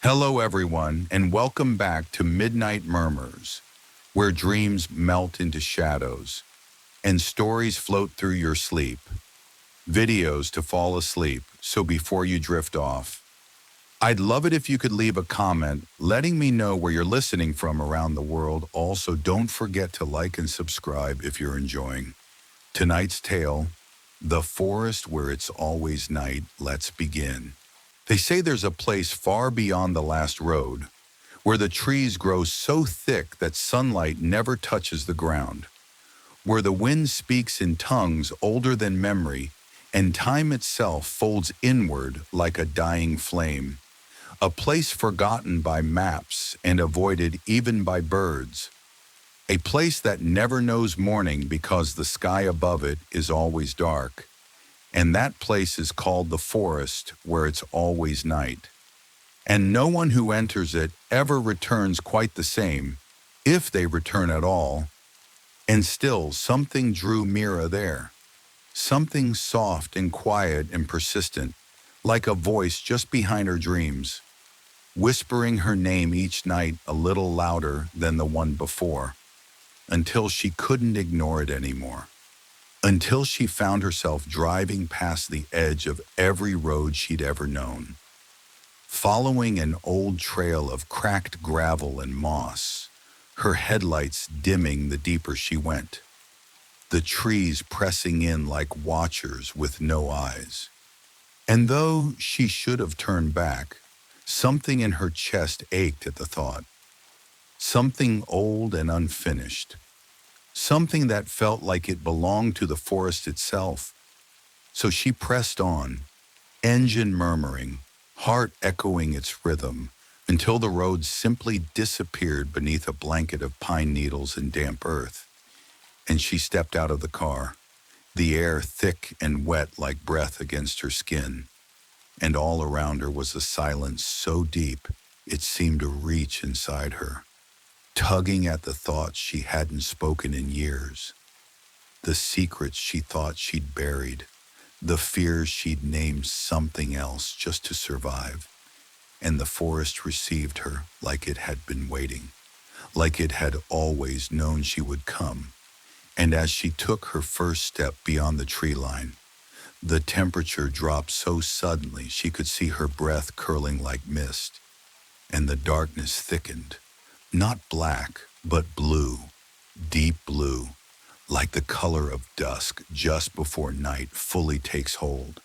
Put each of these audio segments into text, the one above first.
Hello, everyone, and welcome back to Midnight Murmurs, where dreams melt into shadows and stories float through your sleep. Videos to fall asleep, so before you drift off, I'd love it if you could leave a comment letting me know where you're listening from around the world. Also, don't forget to like and subscribe if you're enjoying tonight's tale, The Forest Where It's Always Night. Let's begin. They say there's a place far beyond the last road where the trees grow so thick that sunlight never touches the ground, where the wind speaks in tongues older than memory and time itself folds inward like a dying flame, a place forgotten by maps and avoided even by birds, a place that never knows morning because the sky above it is always dark. And that place is called the forest where it's always night. And no one who enters it ever returns quite the same, if they return at all. And still, something drew Mira there. Something soft and quiet and persistent, like a voice just behind her dreams, whispering her name each night a little louder than the one before, until she couldn't ignore it anymore. Until she found herself driving past the edge of every road she'd ever known, following an old trail of cracked gravel and moss, her headlights dimming the deeper she went, the trees pressing in like watchers with no eyes. And though she should have turned back, something in her chest ached at the thought, something old and unfinished, something that felt like it belonged to the forest itself. So she pressed on, engine murmuring, heart echoing its rhythm, until the road simply disappeared beneath a blanket of pine needles and damp earth. And she stepped out of the car, the air thick and wet like breath against her skin. And all around her was a silence so deep it seemed to reach inside her, tugging at the thoughts she hadn't spoken in years, the secrets she thought she'd buried, the fears she'd named something else just to survive. And the forest received her like it had been waiting, like it had always known she would come. And as she took her first step beyond the tree line, the temperature dropped so suddenly she could see her breath curling like mist, and the darkness thickened. Not black, but blue, deep blue, like the color of dusk just before night fully takes hold.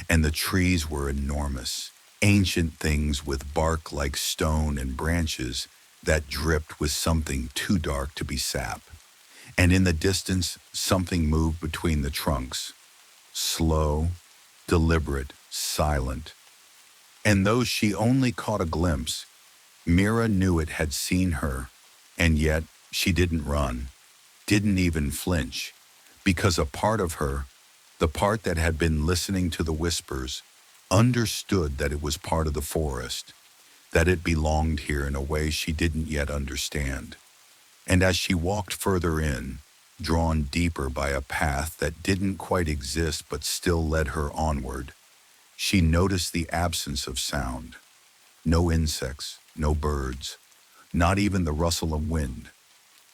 And the trees were enormous, ancient things with bark like stone and branches that dripped with something too dark to be sap. And in the distance, something moved between the trunks, slow, deliberate, silent. And though she only caught a glimpse, Mira knew it had seen her, and yet she didn't run, didn't even flinch, because a part of her, the part that had been listening to the whispers, understood that it was part of the forest, that it belonged here in a way she didn't yet understand. And as she walked further in, drawn deeper by a path that didn't quite exist but still led her onward, she noticed the absence of sound. No insects, no birds, not even the rustle of wind.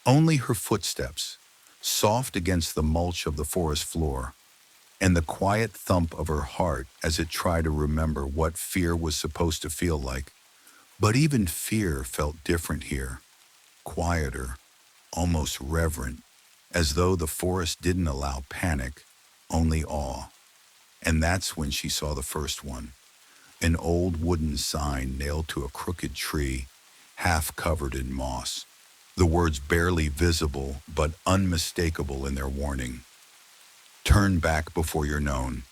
Only her footsteps, soft against the mulch of the forest floor, and the quiet thump of her heart as it tried to remember what fear was supposed to feel like. But even fear felt different here, quieter, almost reverent, as though the forest didn't allow panic, only awe. And that's when she saw the first one, an old wooden sign nailed to a crooked tree, half covered in moss, the words barely visible but unmistakable in their warning. Turn back before you're known.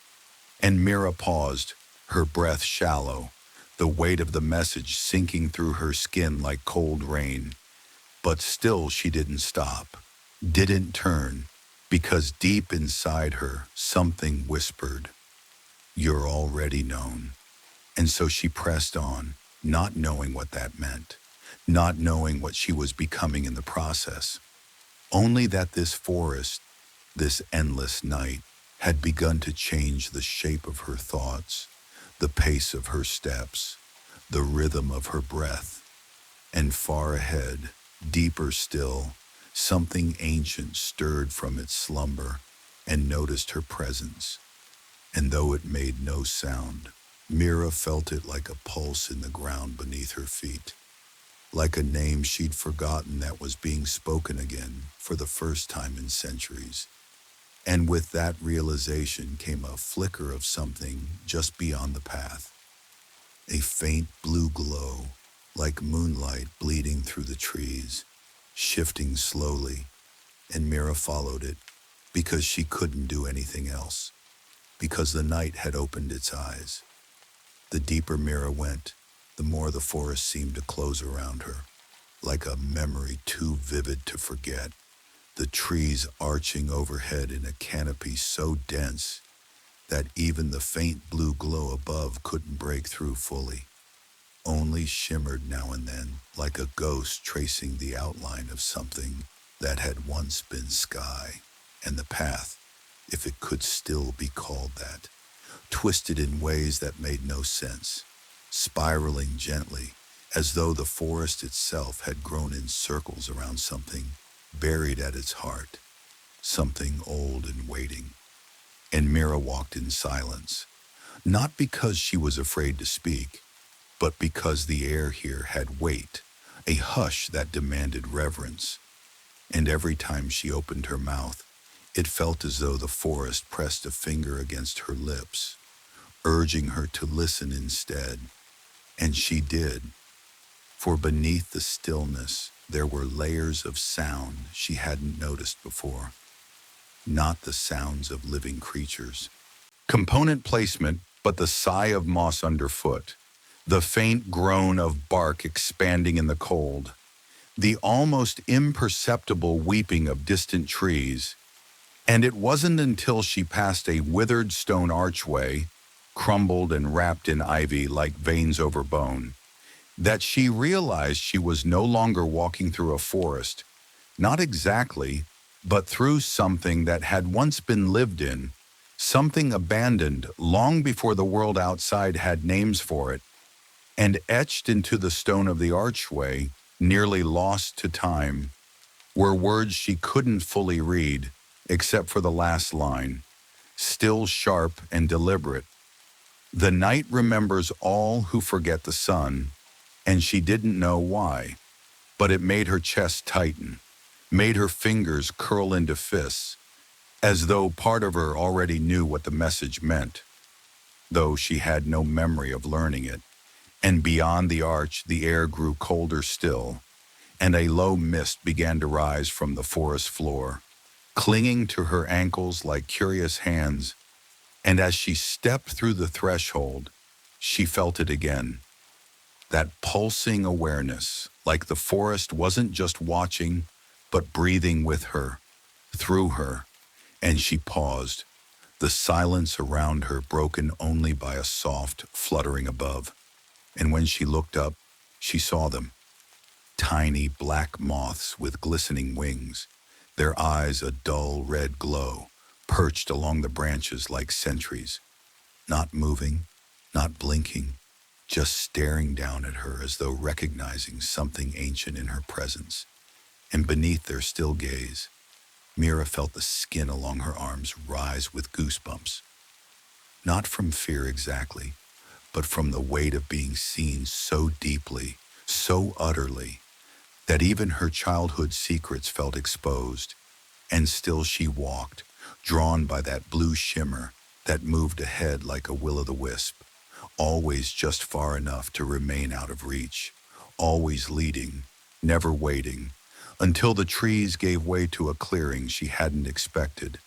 And Mira paused, her breath shallow, the weight of the message sinking through her skin like cold rain. But still she didn't stop, didn't turn, because deep inside her something whispered, "You're already known." And so she pressed on, not knowing what that meant, not knowing what she was becoming in the process. Only that this forest, this endless night, had begun to change the shape of her thoughts, the pace of her steps, the rhythm of her breath. And far ahead, deeper still, something ancient stirred from its slumber and noticed her presence. And though it made no sound, Mira felt it like a pulse in the ground beneath her feet, like a name she'd forgotten that was being spoken again for the first time in centuries. And with that realization came a flicker of something just beyond the path, a faint blue glow, like moonlight bleeding through the trees, shifting slowly, and Mira followed it because she couldn't do anything else, because the night had opened its eyes. The deeper Mira went, the more the forest seemed to close around her, like a memory too vivid to forget, the trees arching overhead in a canopy so dense that even the faint blue glow above couldn't break through fully, only shimmered now and then like a ghost tracing the outline of something that had once been sky, and the path, if it could still be called that, twisted in ways that made no sense, spiraling gently, as though the forest itself had grown in circles around something buried at its heart, something old and waiting. And Mira walked in silence, not because she was afraid to speak, but because the air here had weight, a hush that demanded reverence. And every time she opened her mouth, it felt as though the forest pressed a finger against her lips, urging her to listen instead. And she did, for beneath the stillness, there were layers of sound she hadn't noticed before, not the sounds of living creatures. Component placement, but the sigh of moss underfoot, the faint groan of bark expanding in the cold, the almost imperceptible weeping of distant trees. And it wasn't until she passed a withered stone archway, crumbled and wrapped in ivy like veins over bone, that she realized she was no longer walking through a forest, not exactly, but through something that had once been lived in, something abandoned long before the world outside had names for it, and etched into the stone of the archway, nearly lost to time, were words she couldn't fully read, except for the last line, still sharp and deliberate. The night remembers all who forget the sun, and she didn't know why, but it made her chest tighten, made her fingers curl into fists, as though part of her already knew what the message meant, though she had no memory of learning it. And beyond the arch, the air grew colder still, and a low mist began to rise from the forest floor, clinging to her ankles like curious hands. And as she stepped through the threshold, she felt it again, that pulsing awareness, like the forest wasn't just watching, but breathing with her, through her. And she paused, the silence around her broken only by a soft fluttering above. And when she looked up, she saw them, tiny black moths with glistening wings, their eyes a dull red glow, perched along the branches like sentries, not moving, not blinking, just staring down at her as though recognizing something ancient in her presence. And beneath their still gaze, Mira felt the skin along her arms rise with goosebumps, not from fear exactly, but from the weight of being seen so deeply, so utterly, that even her childhood secrets felt exposed. And still she walked, drawn by that blue shimmer that moved ahead like a will-o'-the-wisp, always just far enough to remain out of reach, always leading, never waiting, until the trees gave way to a clearing she hadn't expected,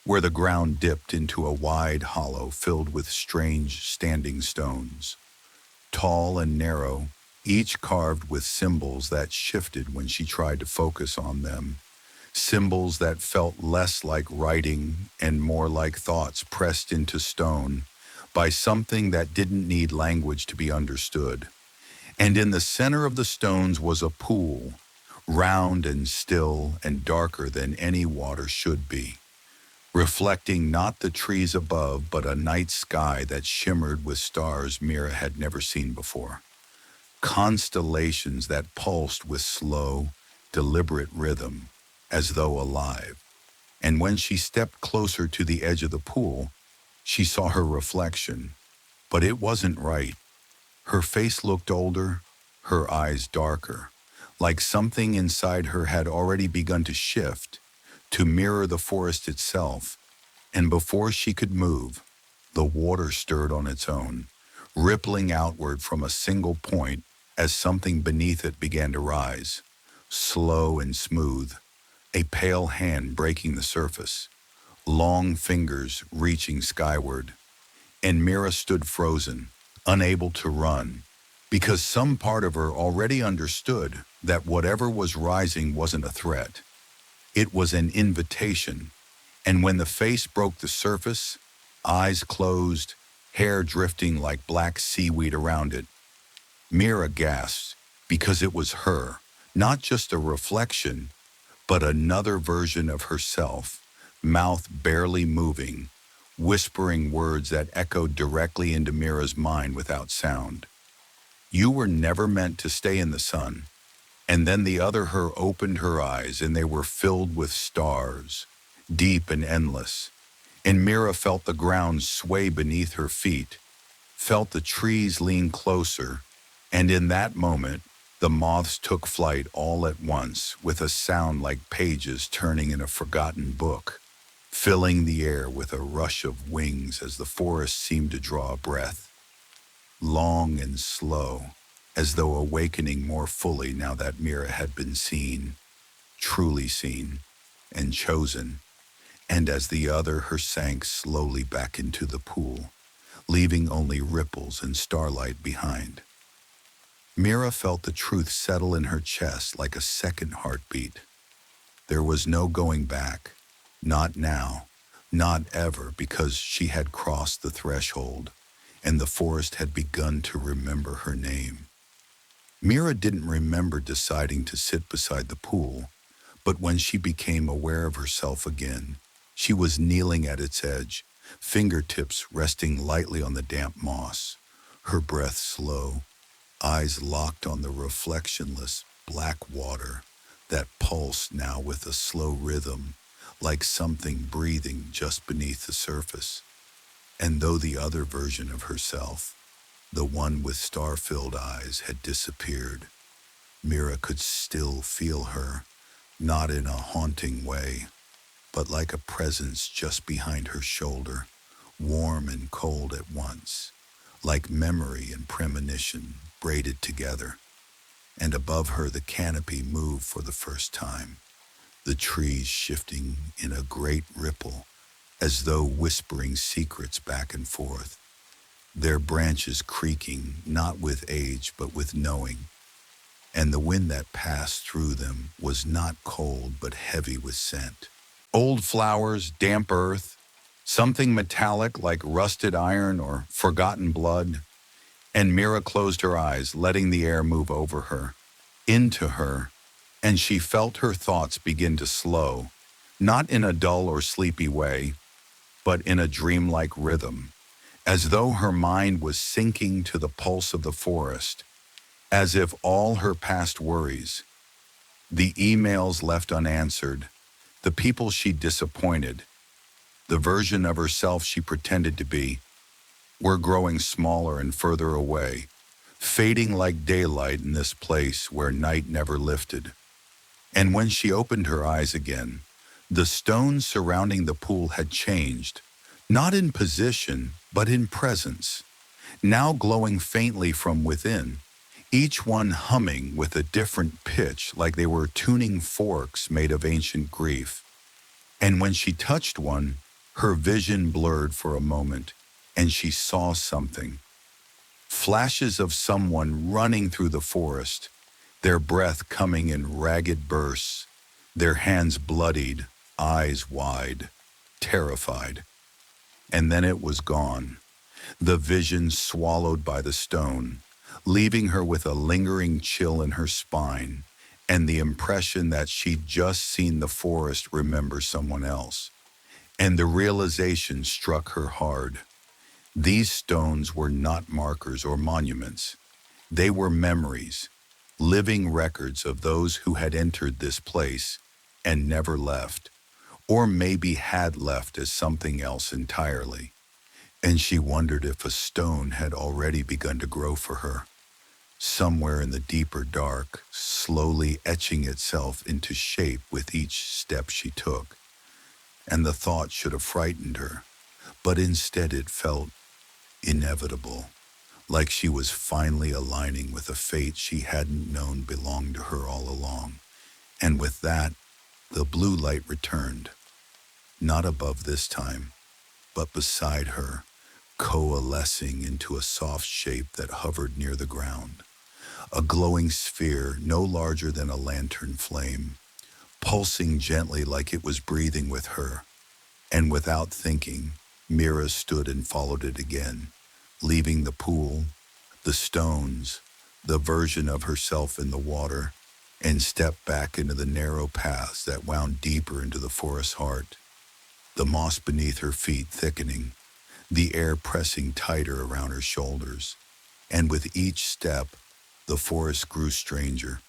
where the ground dipped into a wide hollow filled with strange standing stones, tall and narrow, each carved with symbols that shifted when she tried to focus on them, symbols that felt less like writing and more like thoughts pressed into stone by something that didn't need language to be understood. And in the center of the stones was a pool, round and still and darker than any water should be, reflecting not the trees above but a night sky that shimmered with stars Mira had never seen before. constellations that pulsed with slow, deliberate rhythm, as though alive. And when she stepped closer to the edge of the pool, she saw her reflection. But it wasn't right. Her face looked older, her eyes darker, like something inside her had already begun to shift, to mirror the forest itself. And before she could move, the water stirred on its own, rippling outward from a single point as something beneath it began to rise, slow and smooth, a pale hand breaking the surface, long fingers reaching skyward. And Mira stood frozen, unable to run, because some part of her already understood that whatever was rising wasn't a threat. It was an invitation. And when the face broke the surface, eyes closed, hair drifting like black seaweed around it, Mira gasped because it was her, not just a reflection, but another version of herself, mouth barely moving, whispering words that echoed directly into Mira's mind without sound. You were never meant to stay in the sun. And then the other her opened her eyes and they were filled with stars, deep and endless. And Mira felt the ground sway beneath her feet, felt the trees lean closer, and in that moment, the moths took flight all at once with a sound like pages turning in a forgotten book, filling the air with a rush of wings as the forest seemed to draw a breath, long and slow, as though awakening more fully now that Mira had been seen, truly seen, and chosen. And as the other her sank slowly back into the pool, leaving only ripples and starlight behind. Mira felt the truth settle in her chest like a second heartbeat. There was no going back, not now, not ever, because she had crossed the threshold, and the forest had begun to remember her name. Mira didn't remember deciding to sit beside the pool, but when she became aware of herself again, she was kneeling at its edge, fingertips resting lightly on the damp moss, her breath slow, eyes locked on the reflectionless black water that pulsed now with a slow rhythm, like something breathing just beneath the surface. And though the other version of herself, the one with star-filled eyes, had disappeared, Mira could still feel her, not in a haunting way, but like a presence just behind her shoulder, warm and cold at once, like memory and premonition braided together. And above her the canopy moved for the first time, the trees shifting in a great ripple, as though whispering secrets back and forth, their branches creaking not with age but with knowing. And the wind that passed through them was not cold but heavy with scent. Old flowers, damp earth, something metallic like rusted iron or forgotten blood. And Mira closed her eyes, letting the air move over her, into her, and she felt her thoughts begin to slow, not in a dull or sleepy way, but in a dreamlike rhythm, as though her mind was sinking to the pulse of the forest, as if all her past worries, the emails left unanswered, the people she disappointed, the version of herself she pretended to be, were growing smaller and further away, fading like daylight in this place where night never lifted. And when she opened her eyes again, the stones surrounding the pool had changed, not in position, but in presence, now glowing faintly from within, each one humming with a different pitch like they were tuning forks made of ancient grief. And when she touched one, her vision blurred for a moment, and she saw something. Flashes of someone running through the forest, their breath coming in ragged bursts, their hands bloodied, eyes wide, terrified. And then it was gone, the vision swallowed by the stone, leaving her with a lingering chill in her spine and the impression that she'd just seen the forest remember someone else. And the realization struck her hard. These stones were not markers or monuments. They were memories, living records of those who had entered this place and never left, or maybe had left as something else entirely. And she wondered if a stone had already begun to grow for her, somewhere in the deeper dark, slowly etching itself into shape with each step she took. And the thought should have frightened her, but instead it felt inevitable, like she was finally aligning with a fate she hadn't known belonged to her all along. And with that, the blue light returned, not above this time, but beside her, coalescing into a soft shape that hovered near the ground. A glowing sphere no larger than a lantern flame, pulsing gently like it was breathing with her. And without thinking, Mira stood and followed it again, leaving the pool, the stones, the version of herself in the water, and stepped back into the narrow paths that wound deeper into the forest's heart, the moss beneath her feet thickening, the air pressing tighter around her shoulders. And with each step, the forest grew stranger,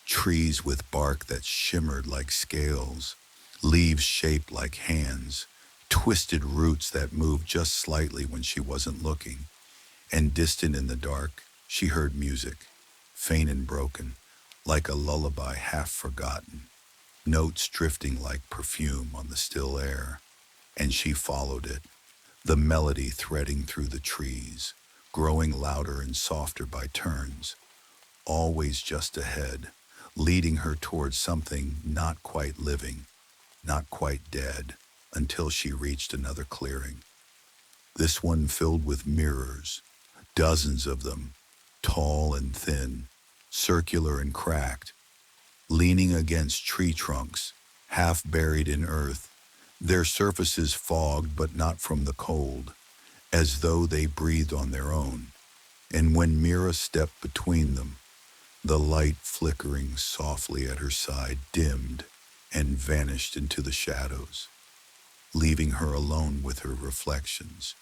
trees with bark that shimmered like scales, leaves shaped like hands, twisted roots that moved just slightly when she wasn't looking. And distant in the dark, she heard music, faint and broken, like a lullaby half forgotten, notes drifting like perfume on the still air. And she followed it, the melody threading through the trees, growing louder and softer by turns, always just ahead, leading her towards something not quite living, not quite dead, until she reached another clearing. This one filled with mirrors, dozens of them, tall and thin, circular and cracked, leaning against tree trunks, half buried in earth, their surfaces fogged but not from the cold, as though they breathed on their own. And when Mira stepped between them, the light flickering softly at her side dimmed and vanished into the shadows, leaving her alone with her reflections.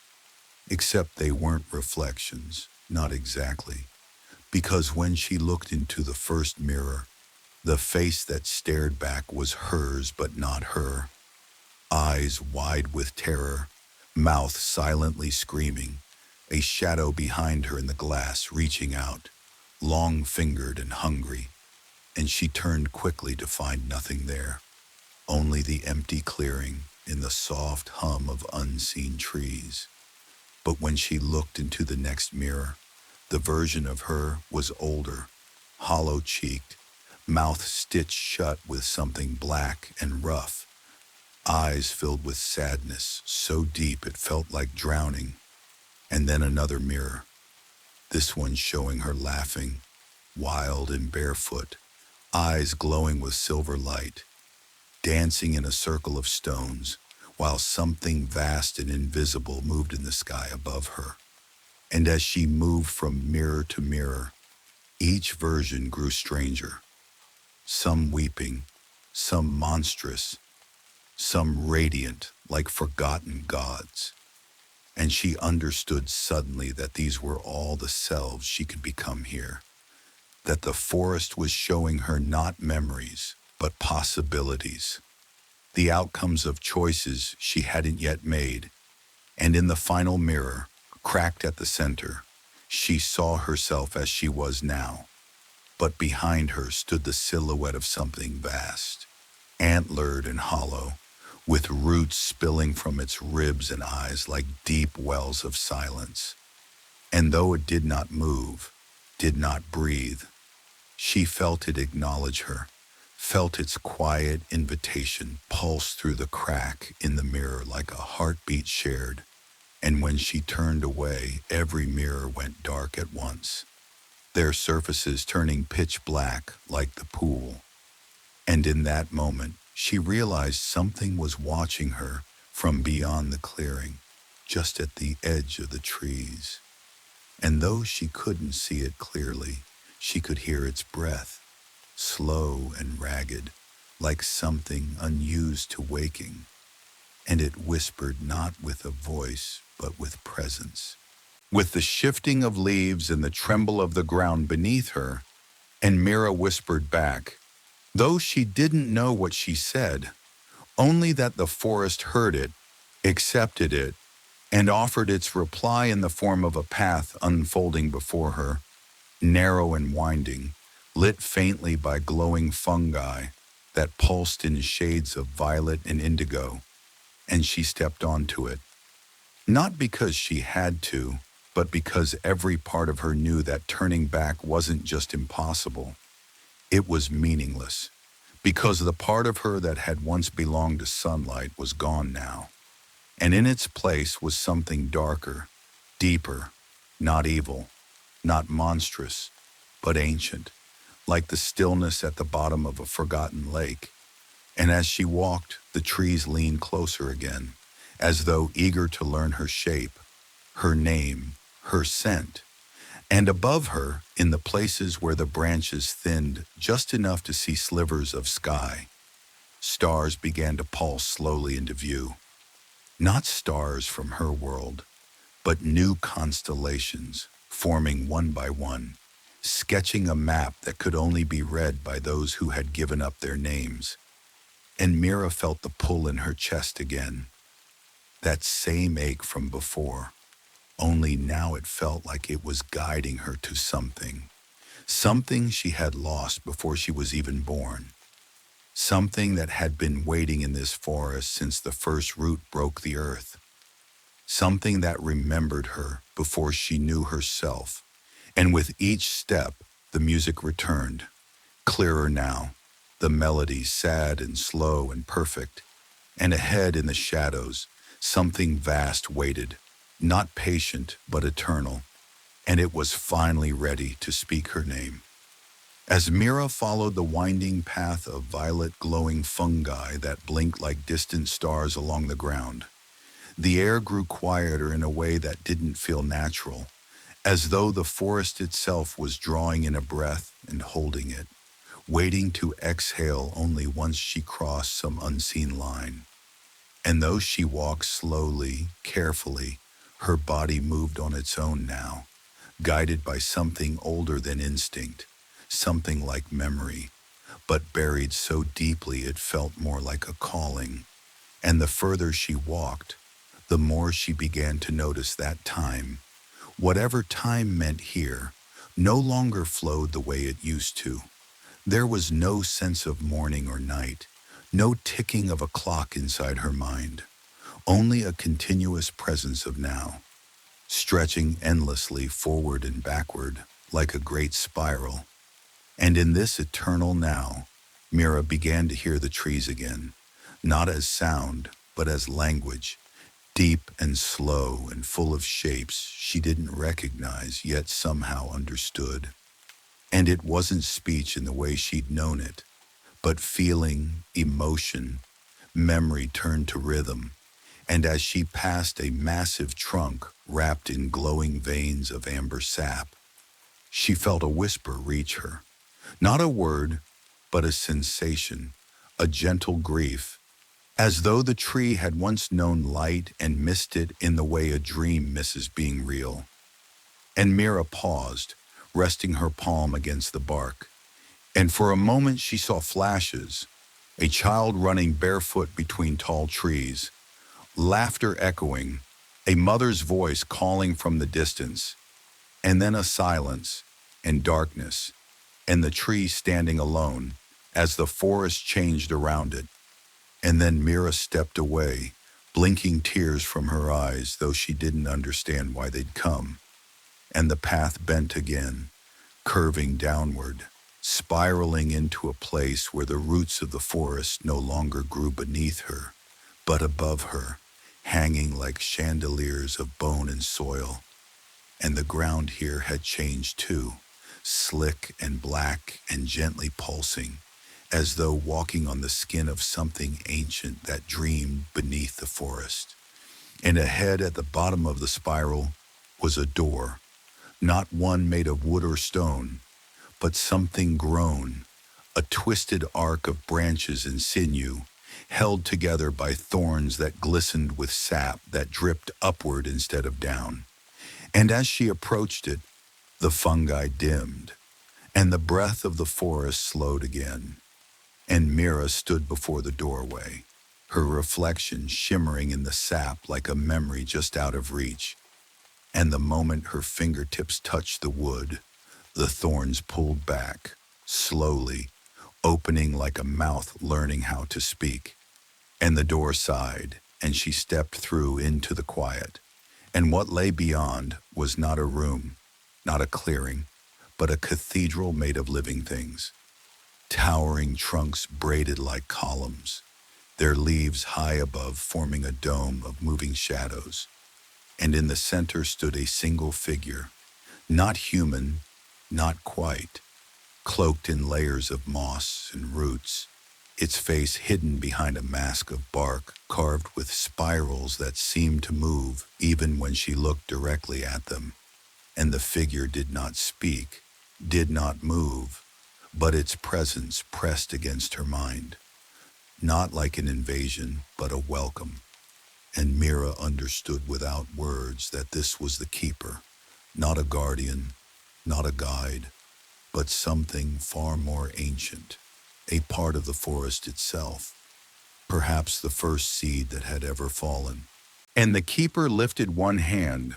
Except they weren't reflections, not exactly, because when she looked into the first mirror, the face that stared back was hers but not her, eyes wide with terror, mouth silently screaming, a shadow behind her in the glass reaching out, long-fingered and hungry, and she turned quickly to find nothing there, only the empty clearing in the soft hum of unseen trees. But when she looked into the next mirror, the version of her was older, hollow-cheeked, mouth stitched shut with something black and rough, eyes filled with sadness so deep it felt like drowning. And then another mirror, this one showing her laughing, wild and barefoot, eyes glowing with silver light, dancing in a circle of stones, while something vast and invisible moved in the sky above her. And as she moved from mirror to mirror, each version grew stranger, some weeping, some monstrous, some radiant like forgotten gods. And she understood suddenly that these were all the selves she could become here, that the forest was showing her not memories, but possibilities, the outcomes of choices she hadn't yet made. And in the final mirror, cracked at the center, she saw herself as she was now. But behind her stood the silhouette of something vast, antlered and hollow, with roots spilling from its ribs and eyes like deep wells of silence. And though it did not move, did not breathe, she felt it acknowledge her, felt its quiet invitation pulse through the crack in the mirror like a heartbeat shared. And when she turned away, every mirror went dark at once, their surfaces turning pitch black like the pool. And in that moment, she realized something was watching her from beyond the clearing, just at the edge of the trees. And though she couldn't see it clearly, she could hear its breath, slow and ragged, like something unused to waking. And it whispered not with a voice, but with presence. with the shifting of leaves and the tremble of the ground beneath her, and Mira whispered back, though she didn't know what she said, only that the forest heard it, accepted it, and offered its reply in the form of a path unfolding before her, narrow and winding, lit faintly by glowing fungi that pulsed in shades of violet and indigo, and she stepped onto it. Not because she had to, but because every part of her knew that turning back wasn't just impossible, it was meaningless. Because the part of her that had once belonged to sunlight was gone now, and in its place was something darker, deeper, not evil, not monstrous, but ancient, like the stillness at the bottom of a forgotten lake. And as she walked, the trees leaned closer again, as though eager to learn her shape, her name, her scent. And above her, in the places where the branches thinned just enough to see slivers of sky, stars began to pulse slowly into view. Not stars from her world, but new constellations, forming one by one, sketching a map that could only be read by those who had given up their names. And Mira felt the pull in her chest again, that same ache from before, only now it felt like it was guiding her to something. Something she had lost before she was even born. Something that had been waiting in this forest since the first root broke the earth. Something that remembered her before she knew herself. And with each step, the music returned, clearer now, the melody sad and slow and perfect. And ahead in the shadows, something vast waited, not patient but eternal, and it was finally ready to speak her name. As Mira followed the winding path of violet glowing fungi that blinked like distant stars along the ground, the air grew quieter in a way that didn't feel natural, as though the forest itself was drawing in a breath and holding it, waiting to exhale only once she crossed some unseen line. And though she walked slowly, carefully, her body moved on its own now, guided by something older than instinct, something like memory, but buried so deeply it felt more like a calling. And the further she walked, the more she began to notice that time, whatever time meant here, no longer flowed the way it used to. There was no sense of morning or night, no ticking of a clock inside her mind, only a continuous presence of now, stretching endlessly forward and backward like a great spiral. And in this eternal now, Mira began to hear the trees again, not as sound, but as language, deep and slow and full of shapes she didn't recognize yet somehow understood. And it wasn't speech in the way she'd known it, but feeling, emotion, memory turned to rhythm. And as she passed a massive trunk wrapped in glowing veins of amber sap, she felt a whisper reach her. Not a word, but a sensation, a gentle grief, as though the tree had once known light and missed it in the way a dream misses being real. And Mira paused, resting her palm against the bark. And for a moment she saw flashes, a child running barefoot between tall trees, laughter echoing, a mother's voice calling from the distance, and then a silence and darkness, and the tree standing alone as the forest changed around it. And then Mira stepped away, blinking tears from her eyes, though she didn't understand why they'd come. And the path bent again, curving downward, spiraling into a place where the roots of the forest no longer grew beneath her, but above her, hanging like chandeliers of bone and soil. And the ground here had changed too, slick and black and gently pulsing, as though walking on the skin of something ancient that dreamed beneath the forest. And ahead at the bottom of the spiral was a door, not one made of wood or stone, but something grown, a twisted arc of branches and sinew, held together by thorns that glistened with sap that dripped upward instead of down. And as she approached it, the fungi dimmed, and the breath of the forest slowed again. And Mira stood before the doorway, her reflection shimmering in the sap like a memory just out of reach. And the moment her fingertips touched the wood, the thorns pulled back, slowly, opening like a mouth learning how to speak. And the door sighed, and she stepped through into the quiet. And what lay beyond was not a room, not a clearing, but a cathedral made of living things. Towering trunks braided like columns, their leaves high above forming a dome of moving shadows. And in the center stood a single figure, not human, not quite, cloaked in layers of moss and roots, its face hidden behind a mask of bark carved with spirals that seemed to move even when she looked directly at them. And the figure did not speak, did not move, but its presence pressed against her mind, not like an invasion, but a welcome. And Mira understood without words that this was the keeper, not a guardian, not a guide, but something far more ancient, a part of the forest itself, perhaps the first seed that had ever fallen. And the keeper lifted one hand,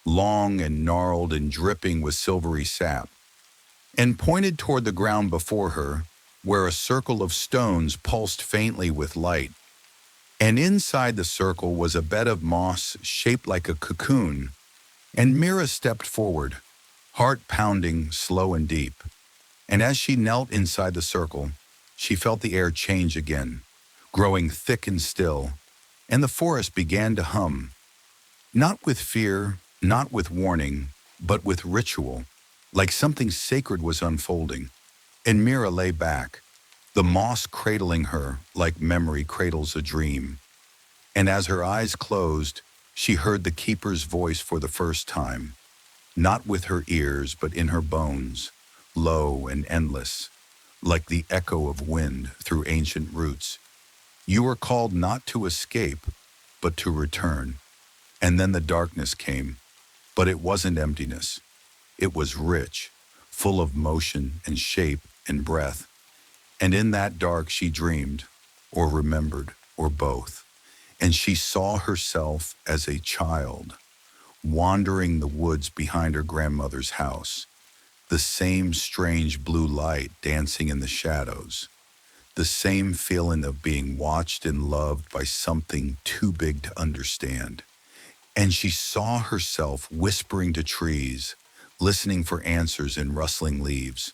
long and gnarled and dripping with silvery sap, and pointed toward the ground before her, where a circle of stones pulsed faintly with light. And inside the circle was a bed of moss shaped like a cocoon, and Mira stepped forward, heart pounding, slow and deep. And as she knelt inside the circle, she felt the air change again, growing thick and still, and the forest began to hum, not with fear, not with warning, but with ritual, like something sacred was unfolding. And Mira lay back, the moss cradling her like memory cradles a dream. And as her eyes closed, she heard the keeper's voice for the first time, not with her ears, but in her bones, low and endless, like the echo of wind through ancient roots. You are called not to escape, but to return. And then the darkness came, but it wasn't emptiness. It was rich, full of motion and shape and breath. And in that dark she dreamed, or remembered, or both. And she saw herself as a child, wandering the woods behind her grandmother's house, the same strange blue light dancing in the shadows, the same feeling of being watched and loved by something too big to understand. And she saw herself whispering to trees, listening for answers in rustling leaves,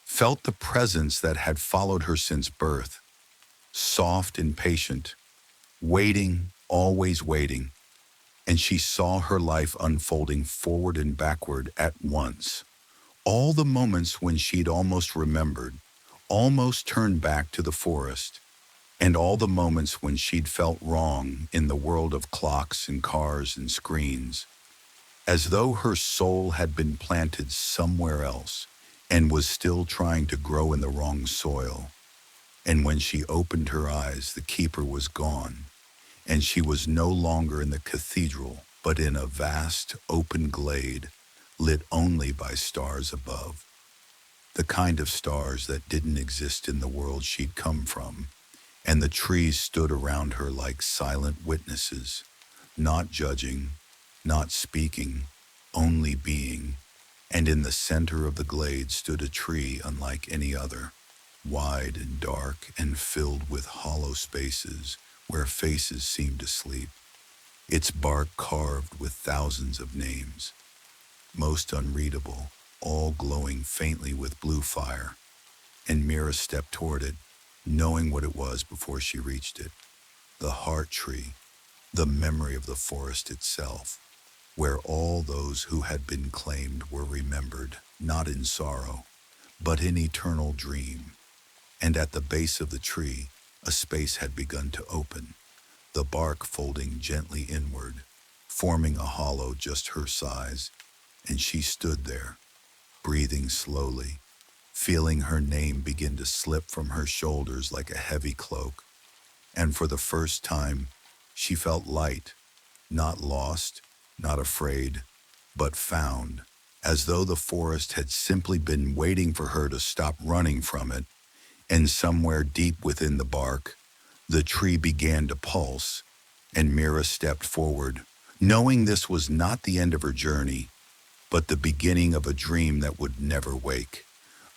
felt the presence that had followed her since birth, soft and patient, waiting, always waiting. And she saw her life unfolding forward and backward at once. All the moments when she'd almost remembered, almost turned back to the forest, and all the moments when she'd felt wrong in the world of clocks and cars and screens, as though her soul had been planted somewhere else and was still trying to grow in the wrong soil. And when she opened her eyes, the keeper was gone, and she was no longer in the cathedral, but in a vast, open glade, lit only by stars above. The kind of stars that didn't exist in the world she'd come from, and the trees stood around her like silent witnesses, not judging, not speaking, only being. And in the center of the glade stood a tree unlike any other, wide and dark and filled with hollow spaces where faces seemed to sleep, its bark carved with thousands of names, most unreadable, all glowing faintly with blue fire. And Mira stepped toward it, knowing what it was before she reached it. The heart tree, the memory of the forest itself, where all those who had been claimed were remembered, not in sorrow, but in eternal dream. And at the base of the tree, a space had begun to open, the bark folding gently inward, forming a hollow just her size. And she stood there, breathing slowly, feeling her name begin to slip from her shoulders like a heavy cloak. And for the first time, she felt light, not lost, not afraid, but found, as though the forest had simply been waiting for her to stop running from it, and somewhere deep within the bark, the tree began to pulse, and Mira stepped forward, knowing this was not the end of her journey, but the beginning of a dream that would never wake,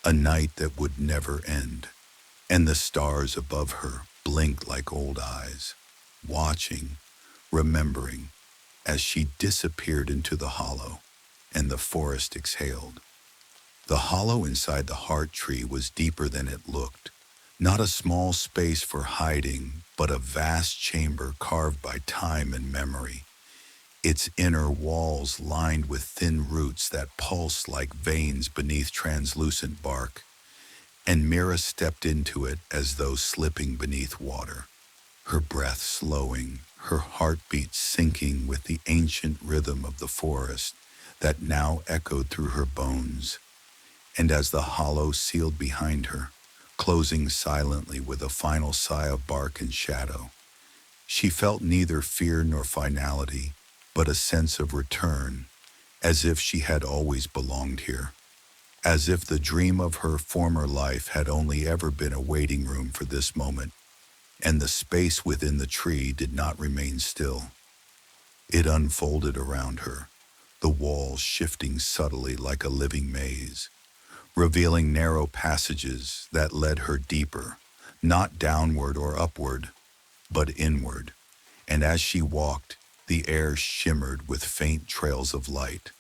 a night that would never end. And the stars above her blinked like old eyes, watching, remembering, as she disappeared into the hollow, and the forest exhaled. The hollow inside the heart tree was deeper than it looked, not a small space for hiding, but a vast chamber carved by time and memory, its inner walls lined with thin roots that pulsed like veins beneath translucent bark, and Mira stepped into it as though slipping beneath water, her breath slowing, her heartbeat sinking with the ancient rhythm of the forest that now echoed through her bones. And as the hollow sealed behind her, closing silently with a final sigh of bark and shadow, she felt neither fear nor finality, but a sense of return, as if she had always belonged here, as if the dream of her former life had only ever been a waiting room for this moment, and the space within the tree did not remain still. It unfolded around her, the walls shifting subtly like a living maze, revealing narrow passages that led her deeper, not downward or upward, but inward. And as she walked, the air shimmered with faint trails of light,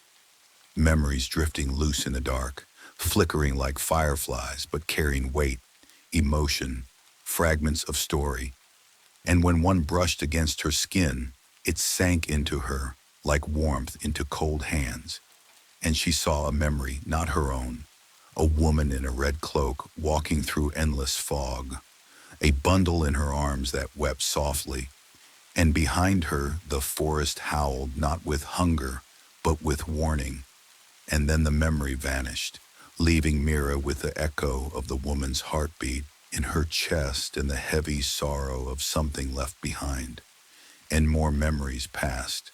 memories drifting loose in the dark, flickering like fireflies but carrying weight, emotion, fragments of story. And when one brushed against her skin, it sank into her like warmth into cold hands, and she saw a memory not her own, a woman in a red cloak walking through endless fog, a bundle in her arms that wept softly, and behind her the forest howled not with hunger, but with warning. And then the memory vanished, leaving Mira with the echo of the woman's heartbeat in her chest and the heavy sorrow of something left behind. And more memories passed,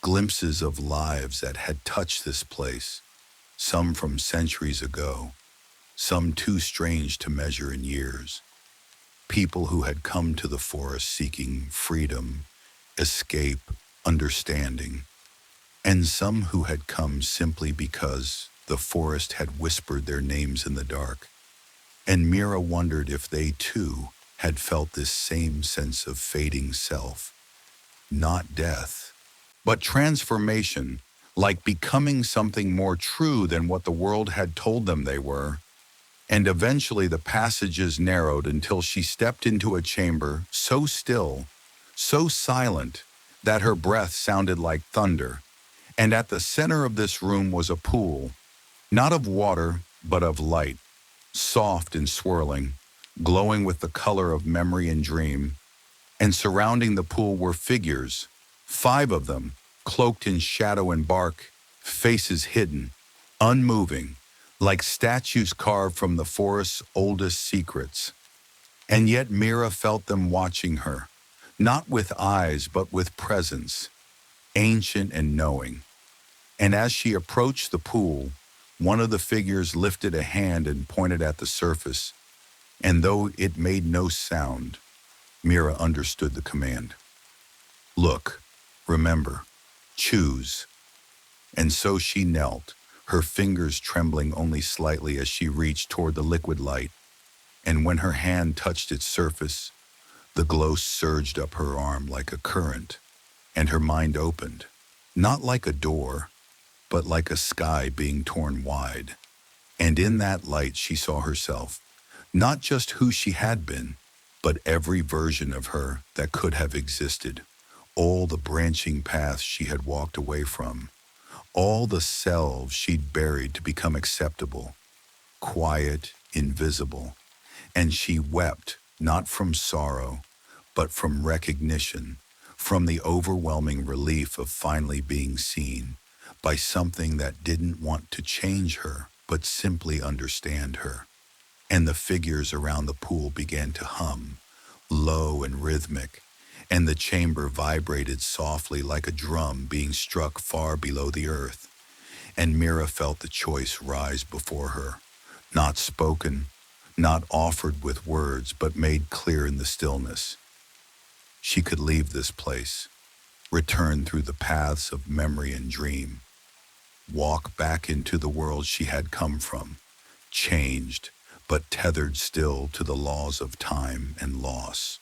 glimpses of lives that had touched this place, some from centuries ago, some too strange to measure in years. People who had come to the forest seeking freedom, escape, understanding, and some who had come simply because the forest had whispered their names in the dark. And Mira wondered if they too had felt this same sense of fading self, not death, but transformation, like becoming something more true than what the world had told them they were. And eventually the passages narrowed until she stepped into a chamber so still, so silent, that her breath sounded like thunder. And at the center of this room was a pool, not of water, but of light, soft and swirling, glowing with the color of memory and dream. And surrounding the pool were figures, 5 of them, cloaked in shadow and bark, faces hidden, unmoving, like statues carved from the forest's oldest secrets. And yet Mira felt them watching her, not with eyes but with presence, ancient and knowing. And as she approached the pool, one of the figures lifted a hand and pointed at the surface, and though it made no sound, Mira understood the command. Look, remember, choose. And so she knelt, her fingers trembling only slightly as she reached toward the liquid light, and when her hand touched its surface, the glow surged up her arm like a current, and her mind opened, not like a door, but like a sky being torn wide. And in that light she saw herself, not just who she had been, but every version of her that could have existed, all the branching paths she had walked away from, all the selves she'd buried to become acceptable, quiet, invisible. And she wept, not from sorrow, but from recognition, from the overwhelming relief of finally being seen by something that didn't want to change her, but simply understand her. And the figures around the pool began to hum, low and rhythmic, and the chamber vibrated softly like a drum being struck far below the earth, and Mira felt the choice rise before her, not spoken, not offered with words, but made clear in the stillness. She could leave this place, return through the paths of memory and dream, walk back into the world she had come from, changed, but tethered still to the laws of time and loss.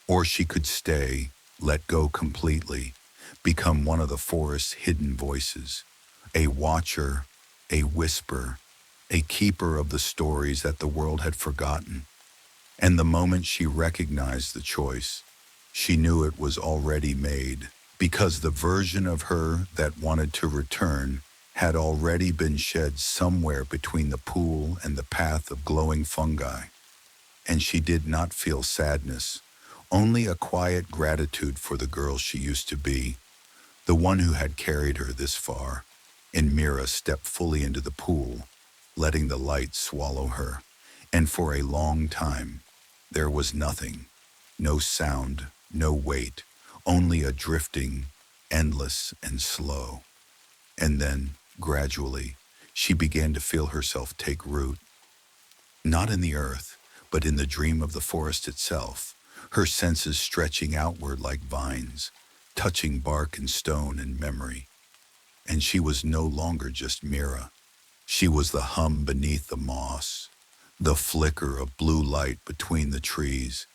Or she could stay, let go completely, become one of the forest's hidden voices, a watcher, a whisper, a keeper of the stories that the world had forgotten. And the moment she recognized the choice, she knew it was already made, because the version of her that wanted to return had already been shed somewhere between the pool and the path of glowing fungi. And she did not feel sadness, only a quiet gratitude for the girl she used to be, the one who had carried her this far. And Mira stepped fully into the pool, letting the light swallow her. And for a long time, there was nothing, no sound, no weight, only a drifting, endless and slow. And then, gradually, she began to feel herself take root, not in the earth, but in the dream of the forest itself, her senses stretching outward like vines, touching bark and stone and memory. And she was no longer just Mira. She was the hum beneath the moss, the flicker of blue light between the trees,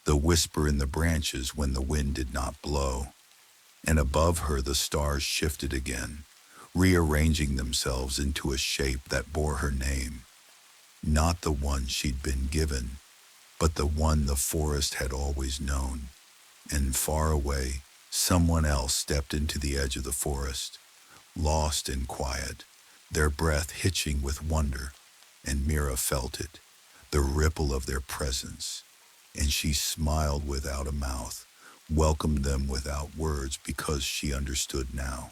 the whisper in the branches when the wind did not blow. And above her the stars shifted again, rearranging themselves into a shape that bore her name, not the one she'd been given, but the one the forest had always known. And far away, someone else stepped into the edge of the forest, lost in quiet, their breath hitching with wonder, and Mira felt it, the ripple of their presence, and she smiled without a mouth, welcomed them without words because she understood now.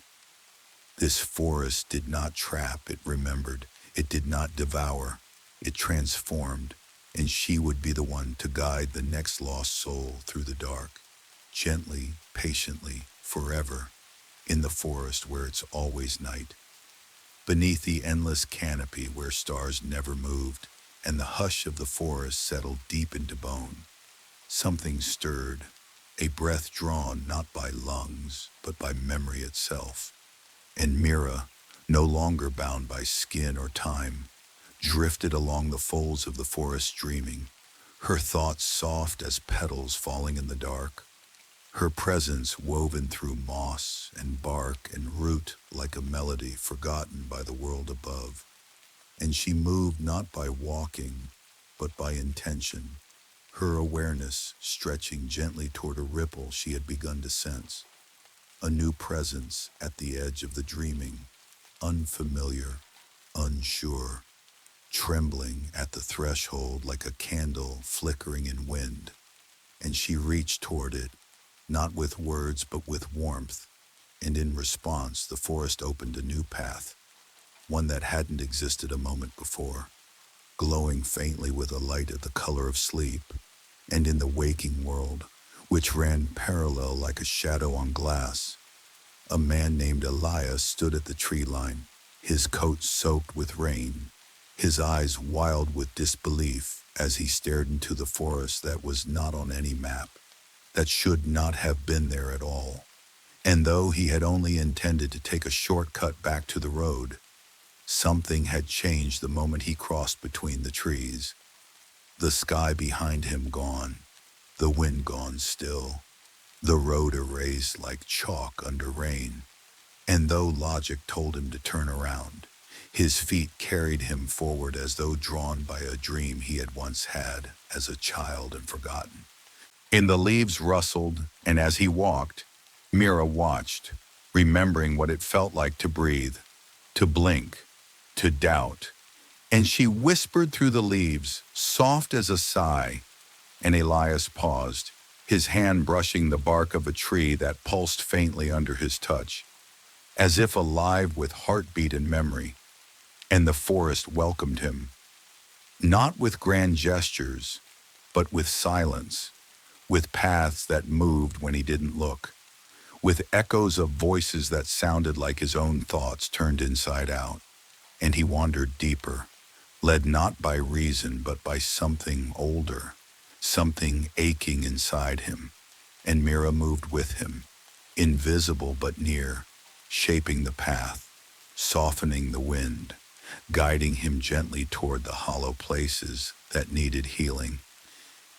This forest did not trap, it remembered. It did not devour, it transformed, and she would be the one to guide the next lost soul through the dark, gently, patiently, forever, in the forest where it's always night, beneath the endless canopy where stars never moved, and the hush of the forest settled deep into bone. Something stirred, a breath drawn not by lungs, but by memory itself. And Mira, no longer bound by skin or time, drifted along the folds of the forest dreaming, her thoughts soft as petals falling in the dark, her presence woven through moss and bark and root like a melody forgotten by the world above. And she moved not by walking, but by intention, her awareness stretching gently toward a ripple she had begun to sense, a new presence at the edge of the dreaming, unfamiliar, unsure, trembling at the threshold like a candle flickering in wind. And she reached toward it, not with words but with warmth, and in response the forest opened a new path, one that hadn't existed a moment before, glowing faintly with a light of the color of sleep. And in the waking world, which ran parallel like a shadow on glass, a man named Elias stood at the tree line, his coat soaked with rain, his eyes wild with disbelief as he stared into the forest that was not on any map, that should not have been there at all. And though he had only intended to take a shortcut back to the road, something had changed the moment he crossed between the trees. The sky behind him gone, the wind gone still, the road erased like chalk under rain. And though logic told him to turn around, his feet carried him forward as though drawn by a dream he had once had as a child and forgotten. And the leaves rustled, and as he walked, Mira watched, remembering what it felt like to breathe, to blink, to doubt. And she whispered through the leaves, soft as a sigh, and Elias paused, his hand brushing the bark of a tree that pulsed faintly under his touch, as if alive with heartbeat and memory. And the forest welcomed him, not with grand gestures, but with silence, with paths that moved when he didn't look, with echoes of voices that sounded like his own thoughts turned inside out. And he wandered deeper, led not by reason but by something older, something aching inside him. And Mira moved with him, invisible but near, shaping the path, softening the wind, guiding him gently toward the hollow places that needed healing.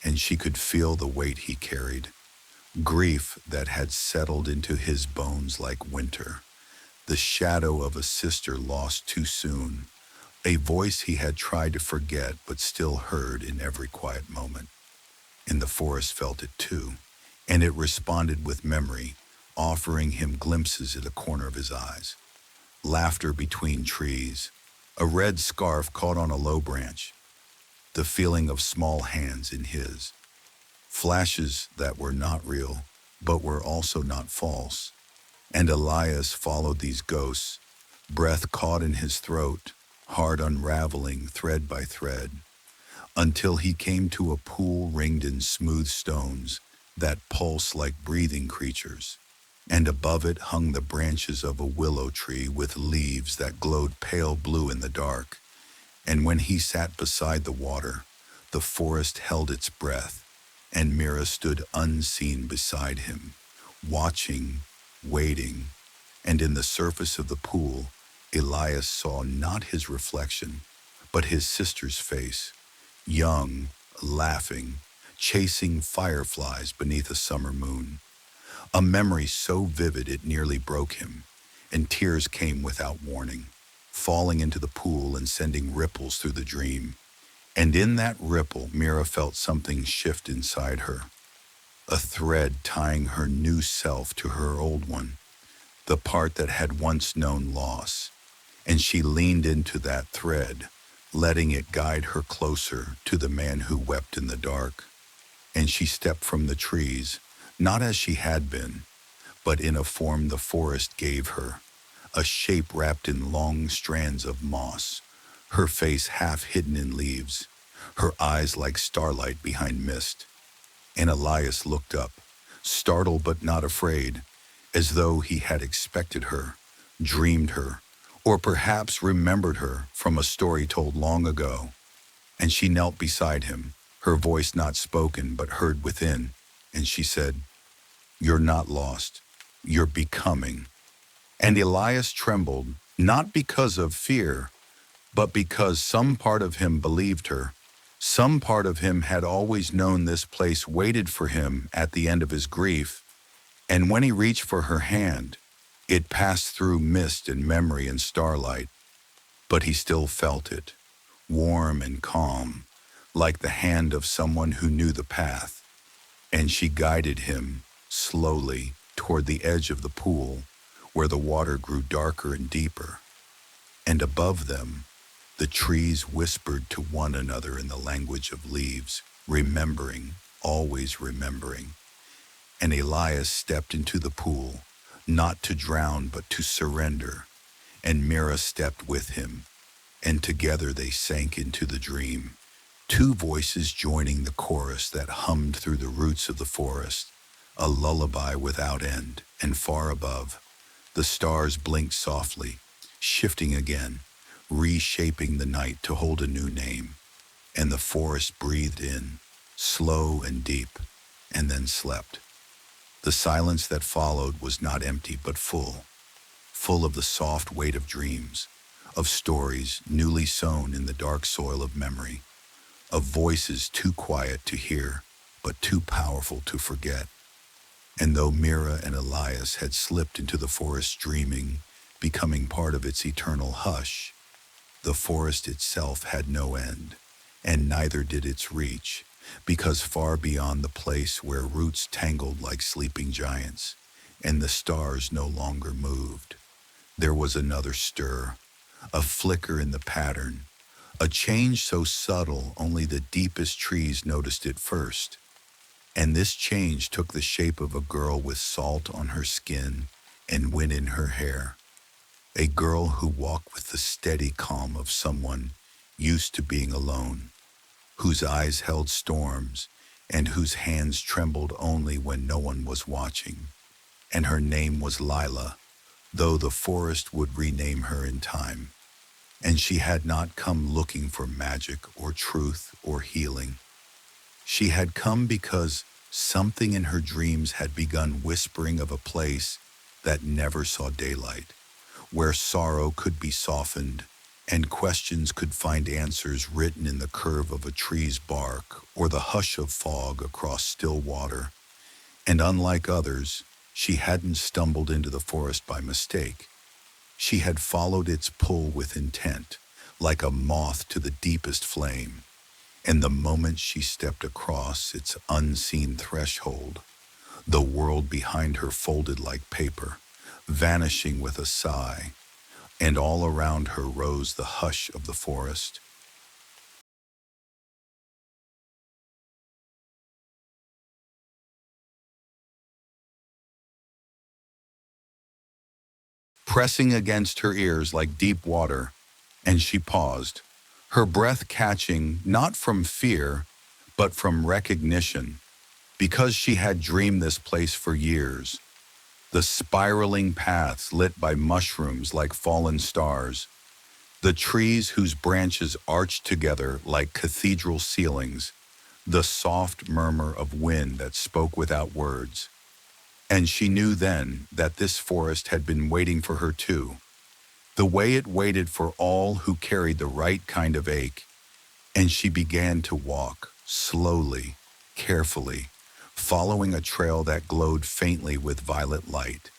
And she could feel the weight he carried, grief that had settled into his bones like winter, the shadow of a sister lost too soon, a voice he had tried to forget but still heard in every quiet moment. And the forest felt it too, and it responded with memory, offering him glimpses at the corner of his eyes. Laughter between trees, a red scarf caught on a low branch, the feeling of small hands in his. Flashes that were not real, but were also not false. And Elias followed these ghosts, breath caught in his throat, heart unraveling thread by thread, until he came to a pool ringed in smooth stones that pulsed like breathing creatures. And above it hung the branches of a willow tree with leaves that glowed pale blue in the dark. And when he sat beside the water, the forest held its breath, and Mira stood unseen beside him, watching, waiting. And in the surface of the pool, Elias saw not his reflection, but his sister's face, young, laughing, chasing fireflies beneath a summer moon. A memory so vivid it nearly broke him, and tears came without warning, falling into the pool and sending ripples through the dream. And in that ripple, Mira felt something shift inside her, a thread tying her new self to her old one, the part that had once known loss. And she leaned into that thread, letting it guide her closer to the man who wept in the dark. And she stepped from the trees, not as she had been, but in a form the forest gave her, a shape wrapped in long strands of moss, her face half hidden in leaves, her eyes like starlight behind mist. And Elias looked up, startled but not afraid, as though he had expected her, dreamed her, or perhaps remembered her from a story told long ago. And she knelt beside him, her voice not spoken but heard within, and she said, "You're not lost, you're becoming." And Elias trembled, not because of fear, but because some part of him believed her. Some part of him had always known this place waited for him at the end of his grief. And when he reached for her hand, it passed through mist and memory and starlight, but he still felt it, warm and calm, like the hand of someone who knew the path. And she guided him, slowly, toward the edge of the pool, where the water grew darker and deeper. And above them, the trees whispered to one another in the language of leaves, remembering, always remembering. And Elias stepped into the pool, not to drown but to surrender, and Mira stepped with him, and together they sank into the dream, two voices joining the chorus that hummed through the roots of the forest, a lullaby without end. And far above, the stars blinked softly, shifting again, reshaping the night to hold a new name. And the forest breathed in, slow and deep, and then slept. The silence that followed was not empty but full, full of the soft weight of dreams, of stories newly sown in the dark soil of memory, of voices too quiet to hear, but too powerful to forget. And though Mira and Elias had slipped into the forest dreaming, becoming part of its eternal hush, the forest itself had no end, and neither did its reach, because far beyond the place where roots tangled like sleeping giants, and the stars no longer moved, there was another stir, a flicker in the pattern, a change so subtle only the deepest trees noticed it first. And this change took the shape of a girl with salt on her skin and wind in her hair, a girl who walked with the steady calm of someone used to being alone, whose eyes held storms and whose hands trembled only when no one was watching. And her name was Lila, though the forest would rename her in time. And she had not come looking for magic or truth or healing. She had come because something in her dreams had begun whispering of a place that never saw daylight, where sorrow could be softened and questions could find answers written in the curve of a tree's bark or the hush of fog across still water. And unlike others, she hadn't stumbled into the forest by mistake. She had followed its pull with intent, like a moth to the deepest flame. And the moment she stepped across its unseen threshold, the world behind her folded like paper, vanishing with a sigh, and all around her rose the hush of the forest. Pressing against her ears like deep water, and she paused, her breath catching not from fear, but from recognition, because she had dreamed this place for years. The spiraling paths lit by mushrooms like fallen stars, the trees whose branches arched together like cathedral ceilings, the soft murmur of wind that spoke without words. And she knew then that this forest had been waiting for her too, the way it waited for all who carried the right kind of ache. And she began to walk, slowly, carefully, following a trail that glowed faintly with violet light.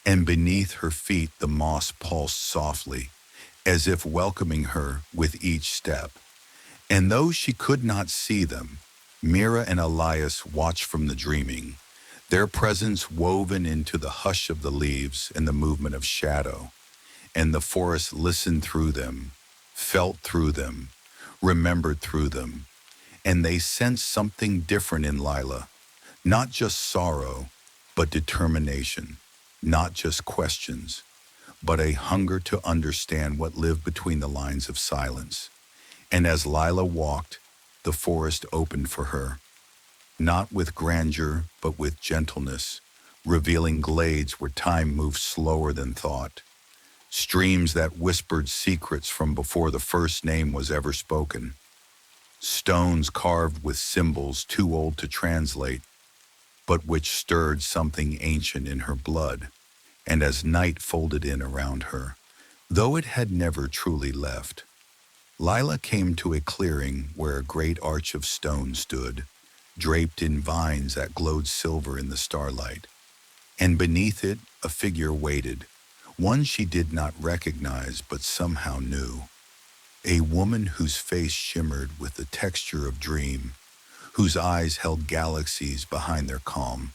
And beneath her feet the moss pulsed softly, as if welcoming her with each step. And though she could not see them, Mira and Elias watched from the dreaming, their presence woven into the hush of the leaves and the movement of shadow. And the forest listened through them, felt through them, remembered through them. And they sensed something different in Lila, not just sorrow, but determination, not just questions, but a hunger to understand what lived between the lines of silence. And as Lila walked, the forest opened for her, not with grandeur, but with gentleness, revealing glades where time moved slower than thought, streams that whispered secrets from before the first name was ever spoken, stones carved with symbols too old to translate, but which stirred something ancient in her blood. And as night folded in around her, though it had never truly left, Lila came to a clearing where a great arch of stone stood, draped in vines that glowed silver in the starlight. And beneath it, a figure waited, one she did not recognize but somehow knew. A woman whose face shimmered with the texture of dream, whose eyes held galaxies behind their calm.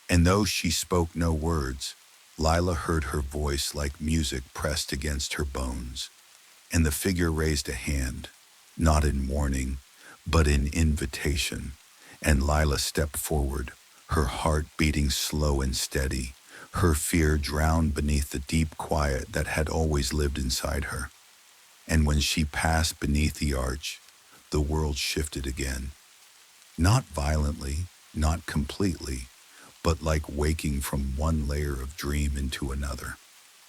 And though she spoke no words, Lila heard her voice like music pressed against her bones. And the figure raised a hand, not in warning, but in invitation. And Lila stepped forward, her heart beating slow and steady, her fear drowned beneath the deep quiet that had always lived inside her. And when she passed beneath the arch, the world shifted again. Not violently, not completely, but like waking from one layer of dream into another.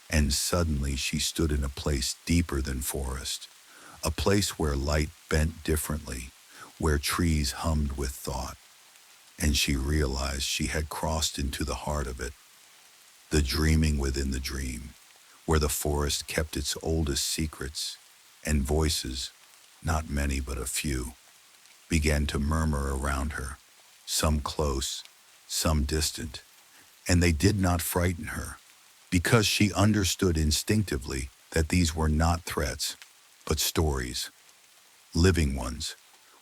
And suddenly she stood in a place deeper than forest, a place where light bent differently, where trees hummed with thought. And she realized she had crossed into the heart of it, the dreaming within the dream, where the forest kept its oldest secrets, and voices, not many but a few, began to murmur around her, some close, some distant, and they did not frighten her, because she understood instinctively that these were not threats, but stories, living ones,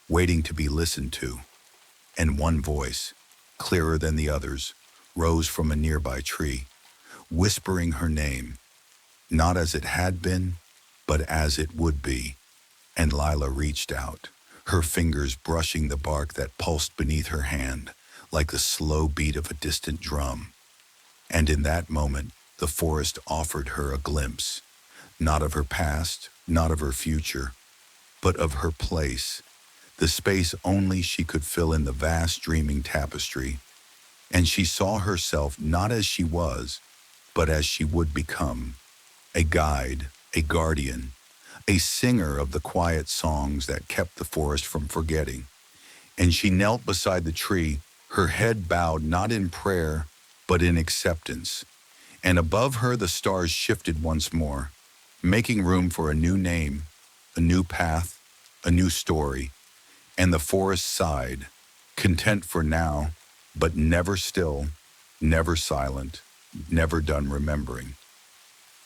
waiting to be listened to. And one voice, clearer than the others, rose from a nearby tree, whispering her name, not as it had been, but as it would be. And Lila reached out, her fingers brushing the bark that pulsed beneath her hand, like the slow beat of a distant drum. And in that moment, the forest offered her a glimpse, not of her past, not of her future, but of her place, the space only she could fill in the vast dreaming tapestry, and she saw herself not as she was, but as she would become, a guide, a guardian, a singer of the quiet songs that kept the forest from forgetting. And she knelt beside the tree, her head bowed not in prayer, but in acceptance. And above her the stars shifted once more, making room for a new name, a new path, a new story. And the forest sighed, content for now, but never still, never silent, never done remembering.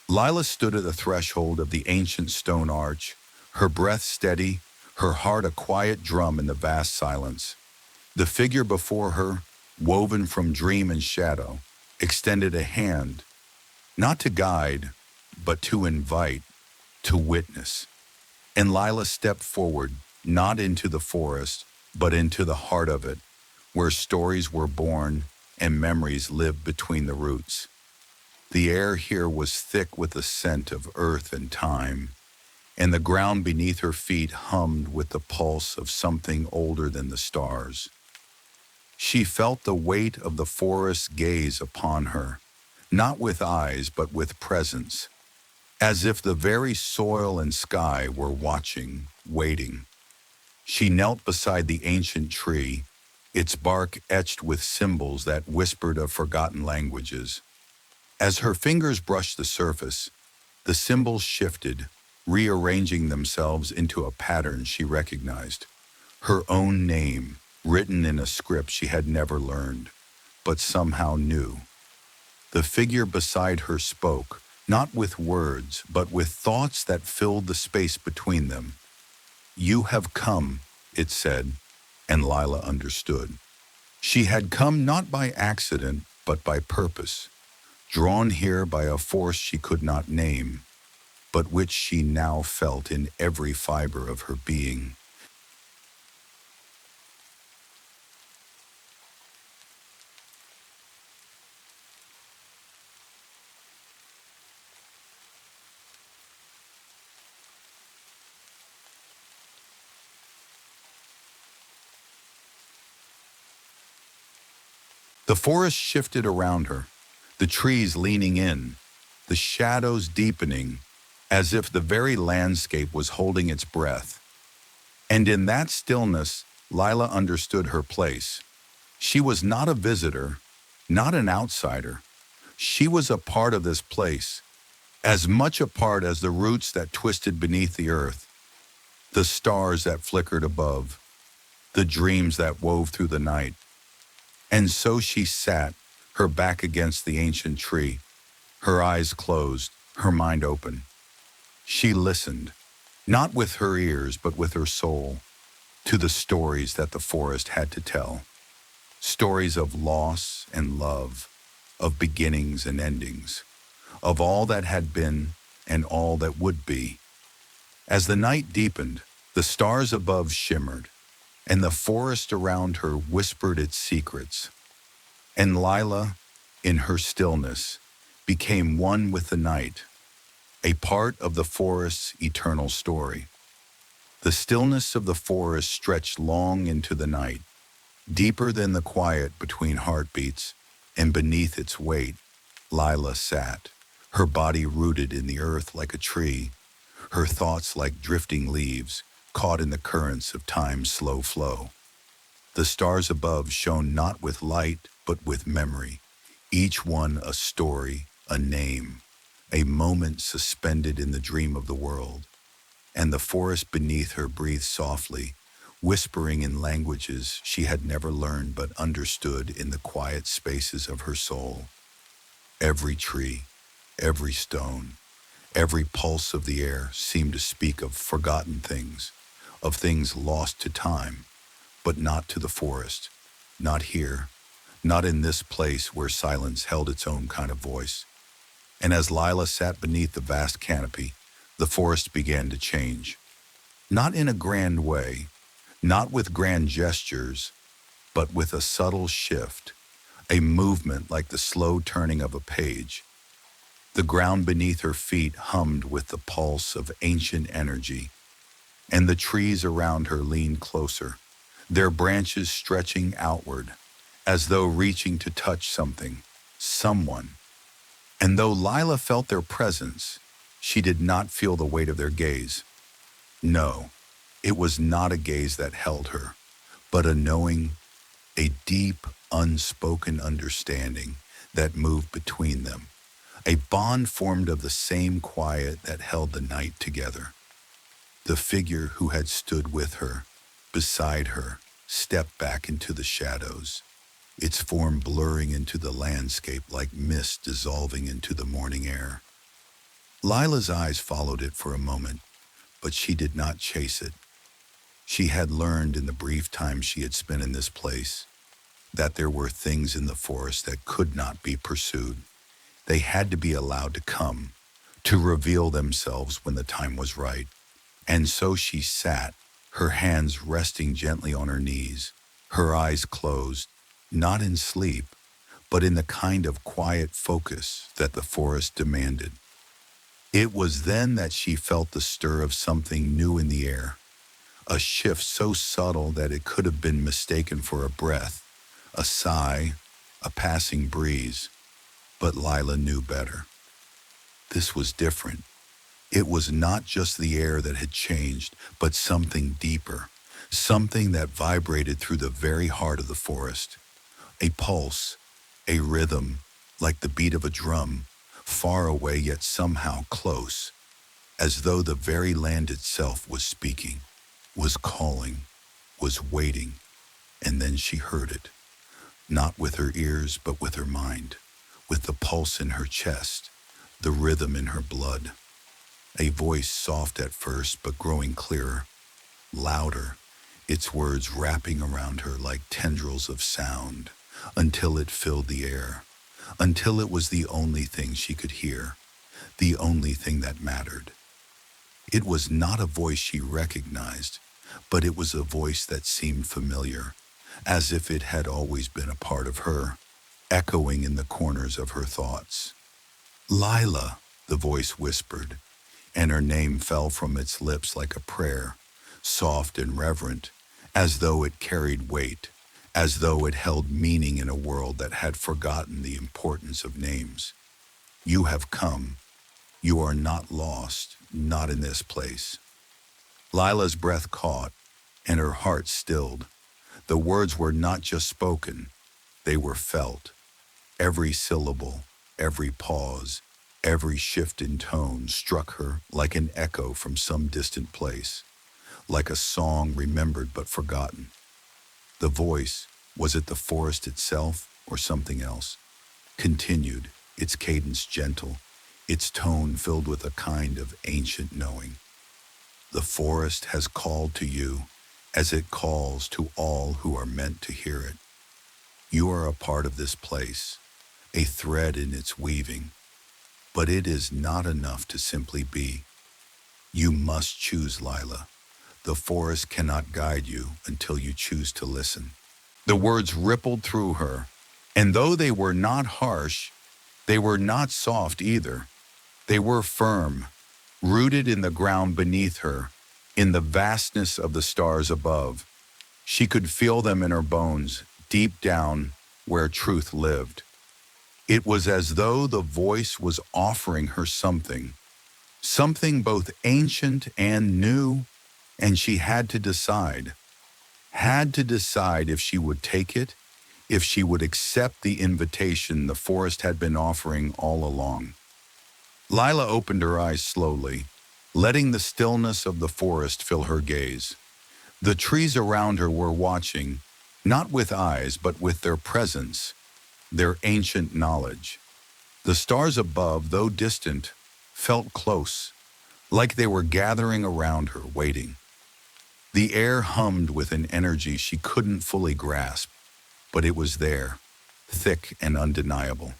Lila stood at the threshold of the ancient stone arch, her breath steady, her heart a quiet drum in the vast silence. The figure before her, woven from dream and shadow, extended a hand, not to guide, but to invite, to witness. And Lila stepped forward, not into the forest, but into the heart of it, where stories were born and memories lived between the roots. The air here was thick with the scent of earth and time, and the ground beneath her feet hummed with the pulse of something older than the stars. She felt the weight of the forest's gaze upon her, not with eyes but with presence, as if the very soil and sky were watching, waiting. She knelt beside the ancient tree, its bark etched with symbols that whispered of forgotten languages. As her fingers brushed the surface, the symbols shifted, rearranging themselves into a pattern she recognized. Her own name, written in a script she had never learned, but somehow knew. The figure beside her spoke, not with words, but with thoughts that filled the space between them. "You have come," it said, and Lila understood. She had come not by accident, but by purpose, drawn here by a force she could not name, but which she now felt in every fiber of her being. The forest shifted around her, the trees leaning in, the shadows deepening, as if the very landscape was holding its breath. And in that stillness, Lila understood her place. She was not a visitor, not an outsider. She was a part of this place, as much a part as the roots that twisted beneath the earth, the stars that flickered above, the dreams that wove through the night. And so she sat, her back against the ancient tree, her eyes closed, her mind open. She listened, not with her ears but with her soul, to the stories that the forest had to tell. Stories of loss and love, of beginnings and endings, of all that had been and all that would be. As the night deepened, the stars above shimmered, and the forest around her whispered its secrets. And Lila, in her stillness, became one with the night, a part of the forest's eternal story. The stillness of the forest stretched long into the night, deeper than the quiet between heartbeats, and beneath its weight, Lila sat, her body rooted in the earth like a tree, her thoughts like drifting leaves, caught in the currents of time's slow flow. The stars above shone not with light, but with memory, each one a story, a name, a moment suspended in the dream of the world. And the forest beneath her breathed softly, whispering in languages she had never learned but understood in the quiet spaces of her soul. Every tree, every stone, every pulse of the air seemed to speak of forgotten things, of things lost to time, but not to the forest, not here, not in this place where silence held its own kind of voice. And as Lila sat beneath the vast canopy, the forest began to change. Not in a grand way, not with grand gestures, but with a subtle shift, a movement like the slow turning of a page. The ground beneath her feet hummed with the pulse of ancient energy, and the trees around her leaned closer, their branches stretching outward, as though reaching to touch something, someone. And though Lila felt their presence, she did not feel the weight of their gaze. No, it was not a gaze that held her, but a knowing, a deep, unspoken understanding that moved between them, a bond formed of the same quiet that held the night together. The figure who had stood with her, beside her, stepped back into the shadows, its form blurring into the landscape like mist dissolving into the morning air. Lila's eyes followed it for a moment, but she did not chase it. She had learned in the brief time she had spent in this place that there were things in the forest that could not be pursued. They had to be allowed to come, to reveal themselves when the time was right. And so she sat, her hands resting gently on her knees, her eyes closed, not in sleep, but in the kind of quiet focus that the forest demanded. It was then that she felt the stir of something new in the air, a shift so subtle that it could have been mistaken for a breath, a sigh, a passing breeze. But Lila knew better. This was different. It was not just the air that had changed, but something deeper, something that vibrated through the very heart of the forest. A pulse, a rhythm, like the beat of a drum, far away yet somehow close, as though the very land itself was speaking, was calling, was waiting. And then she heard it, not with her ears, but with her mind, with the pulse in her chest, the rhythm in her blood. A voice soft at first, but growing clearer, louder, its words wrapping around her like tendrils of sound, until it filled the air, until it was the only thing she could hear, the only thing that mattered. It was not a voice she recognized, but it was a voice that seemed familiar, as if it had always been a part of her, echoing in the corners of her thoughts. "Lila," the voice whispered, and her name fell from its lips like a prayer, soft and reverent, as though it carried weight, as though it held meaning in a world that had forgotten the importance of names. "You have come. You are not lost, not in this place." Lila's breath caught, and her heart stilled. The words were not just spoken, they were felt. Every syllable, every pause, every shift in tone struck her like an echo from some distant place, like a song remembered but forgotten. The voice, was it the forest itself or something else, continued, its cadence gentle, its tone filled with a kind of ancient knowing. "The forest has called to you as it calls to all who are meant to hear it. You are a part of this place, a thread in its weaving, but it is not enough to simply be. You must choose, Lila. The forest cannot guide you until you choose to listen." The words rippled through her, and though they were not harsh, they were not soft either. They were firm, rooted in the ground beneath her, in the vastness of the stars above. She could feel them in her bones, deep down where truth lived. It was as though the voice was offering her something, something both ancient and new, and she had to decide if she would take it, if she would accept the invitation the forest had been offering all along. Lila opened her eyes slowly, letting the stillness of the forest fill her gaze. The trees around her were watching, not with eyes but with their presence, their ancient knowledge. The stars above, though distant, felt close, like they were gathering around her, waiting. The air hummed with an energy she couldn't fully grasp, but it was there, thick and undeniable.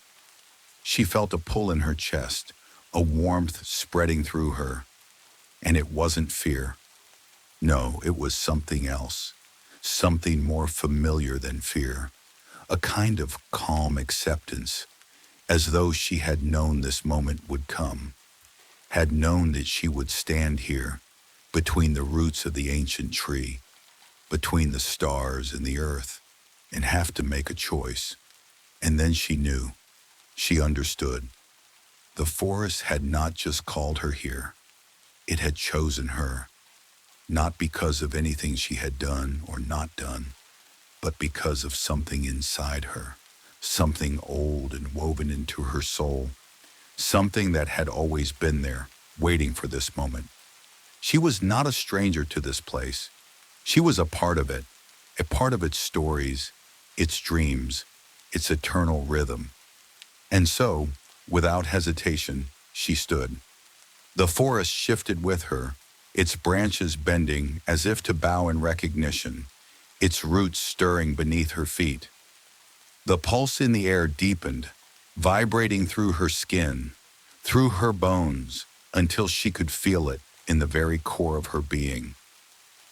She felt a pull in her chest, a warmth spreading through her, and it wasn't fear. No, it was something else, something more familiar than fear, a kind of calm acceptance, as though she had known this moment would come, had known that she would stand here, between the roots of the ancient tree, between the stars and the earth, and have to make a choice. And then she knew, she understood. The forest had not just called her here, it had chosen her, not because of anything she had done or not done, but because of something inside her, something old and woven into her soul, something that had always been there, waiting for this moment. She was not a stranger to this place. She was a part of its stories, its dreams, its eternal rhythm. And so, without hesitation, she stood. The forest shifted with her, its branches bending as if to bow in recognition, its roots stirring beneath her feet. The pulse in the air deepened, vibrating through her skin, through her bones, until she could feel it in the very core of her being.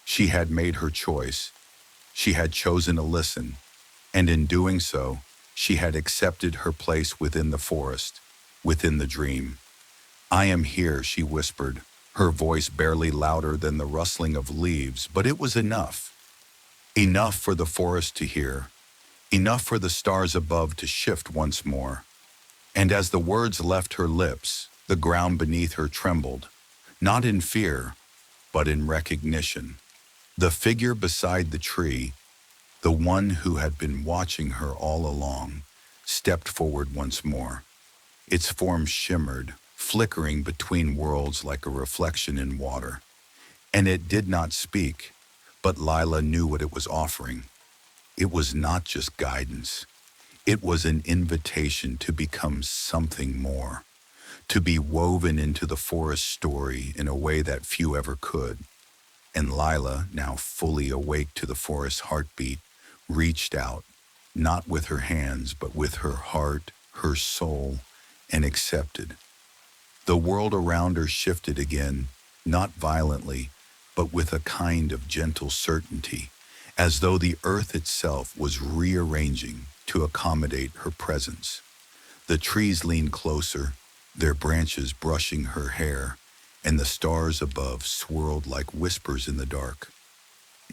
She had made her choice. She had chosen to listen, and in doing so, she had accepted her place within the forest, within the dream. I am here, she whispered, her voice barely louder than the rustling of leaves, but it was enough. Enough for the forest to hear, enough for the stars above to shift once more. And as the words left her lips, the ground beneath her trembled, not in fear, but in recognition. The figure beside the tree, the one who had been watching her all along, stepped forward once more. Its form shimmered, flickering between worlds like a reflection in water. And it did not speak, but Lila knew what it was offering. It was not just guidance. It was an invitation to become something more, to be woven into the forest story in a way that few ever could. And Lila, now fully awake to the forest's heartbeat, reached out, not with her hands, but with her heart, her soul, and accepted. The world around her shifted again, not violently, but with a kind of gentle certainty, as though the earth itself was rearranging to accommodate her presence. The trees leaned closer, their branches brushing her hair, and the stars above swirled like whispers in the dark.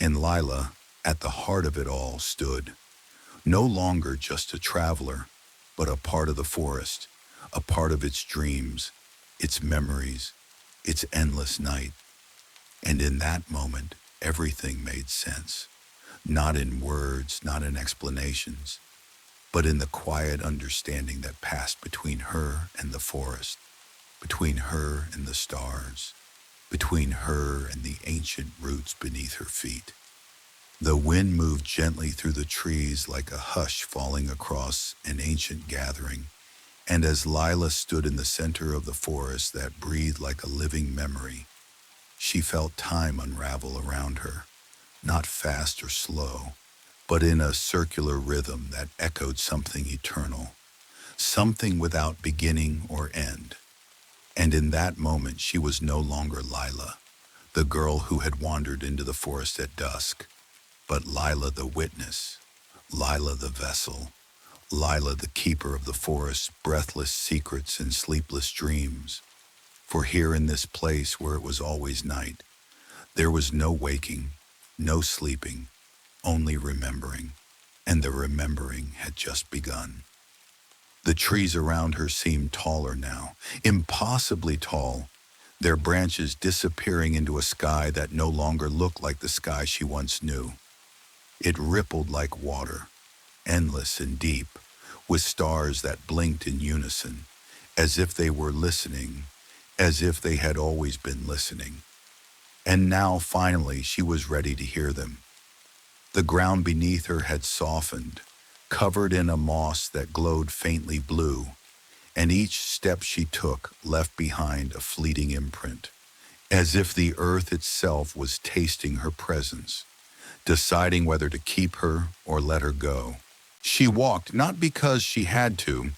And Lila, at the heart of it all, stood, no longer just a traveler, but a part of the forest, a part of its dreams, its memories, its endless night. And in that moment, everything made sense, not in words, not in explanations, but in the quiet understanding that passed between her and the forest, between her and the stars, between her and the ancient roots beneath her feet. The wind moved gently through the trees like a hush falling across an ancient gathering, and as Lila stood in the center of the forest that breathed like a living memory, she felt time unravel around her, not fast or slow, but in a circular rhythm that echoed something eternal, something without beginning or end. And in that moment she was no longer Lila, the girl who had wandered into the forest at dusk, but Lila the witness, Lila the vessel, Lila the keeper of the forest's breathless secrets and sleepless dreams. For here in this place where it was always night, there was no waking, no sleeping, only remembering, and the remembering had just begun. The trees around her seemed taller now, impossibly tall, their branches disappearing into a sky that no longer looked like the sky she once knew. It rippled like water, endless and deep, with stars that blinked in unison, as if they were listening, as if they had always been listening. And now, finally, she was ready to hear them. The ground beneath her had softened, covered in a moss that glowed faintly blue, and each step she took left behind a fleeting imprint, as if the earth itself was tasting her presence, deciding whether to keep her or let her go. She walked not because she had to,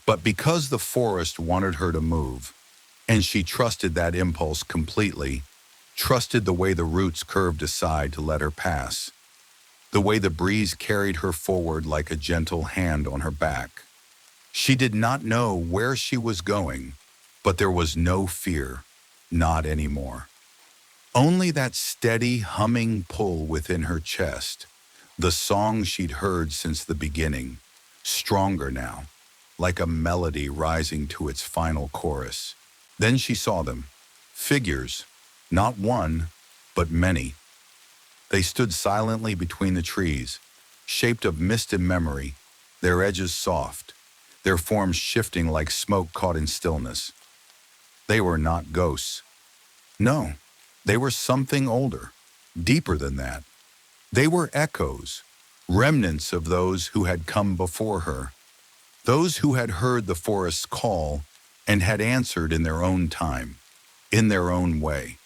but because the forest wanted her to move, and she trusted that impulse completely, trusted the way the roots curved aside to let her pass, the way the breeze carried her forward like a gentle hand on her back. She did not know where she was going, but there was no fear, not anymore. Only that steady, humming pull within her chest, the song she'd heard since the beginning, stronger now, like a melody rising to its final chorus. Then she saw them. Figures, not one, but many. They stood silently between the trees, shaped of mist and memory, their edges soft, their forms shifting like smoke caught in stillness. They were not ghosts. No, they were something older, deeper than that. They were echoes, remnants of those who had come before her, those who had heard the forest's call and had answered in their own time, in their own way.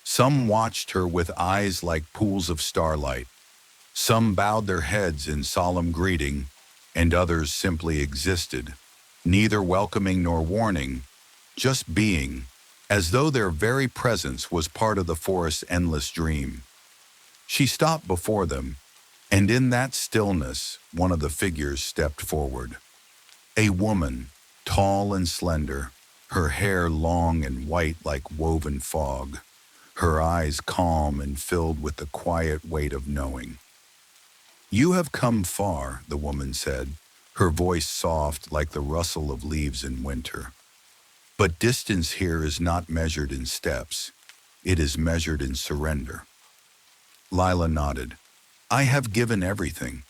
Some watched her with eyes like pools of starlight. Some bowed their heads in solemn greeting, and others simply existed, neither welcoming nor warning, just being, as though their very presence was part of the forest's endless dream. She stopped before them, and in that stillness, one of the figures stepped forward. A woman, tall and slender, her hair long and white like woven fog, her eyes calm and filled with the quiet weight of knowing. "You have come far," the woman said, her voice soft like the rustle of leaves in winter. "But distance here is not measured in steps. It is measured in surrender." Lila nodded. "I have given everything."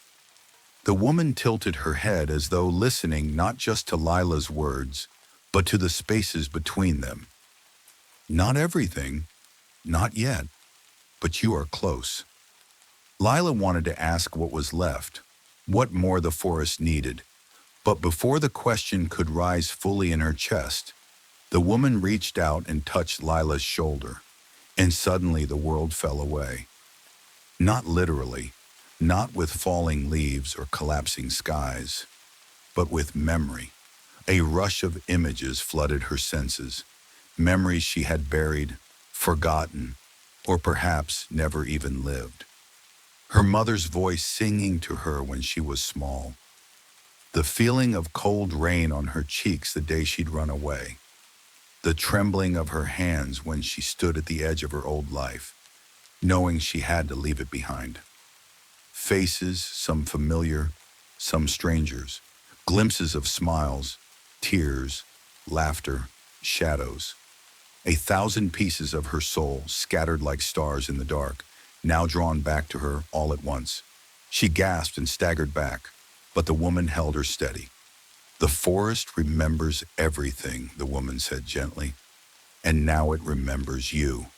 The woman tilted her head as though listening not just to Lila's words, but to the spaces between them. "Not everything, not yet, but you are close." Lila wanted to ask what was left, what more the forest needed, but before the question could rise fully in her chest, the woman reached out and touched Lila's shoulder, and suddenly the world fell away. Not literally, not with falling leaves or collapsing skies, but with memory. A rush of images flooded her senses, memories she had buried, forgotten, or perhaps never even lived. Her mother's voice singing to her when she was small. The feeling of cold rain on her cheeks the day she'd run away. The trembling of her hands when she stood at the edge of her old life, knowing she had to leave it behind. Faces, some familiar, some strangers, glimpses of smiles, tears, laughter, shadows. 1,000 pieces of her soul scattered like stars in the dark, now drawn back to her all at once. She gasped and staggered back, but the woman held her steady. "The forest remembers everything," the woman said gently, "and now it remembers you.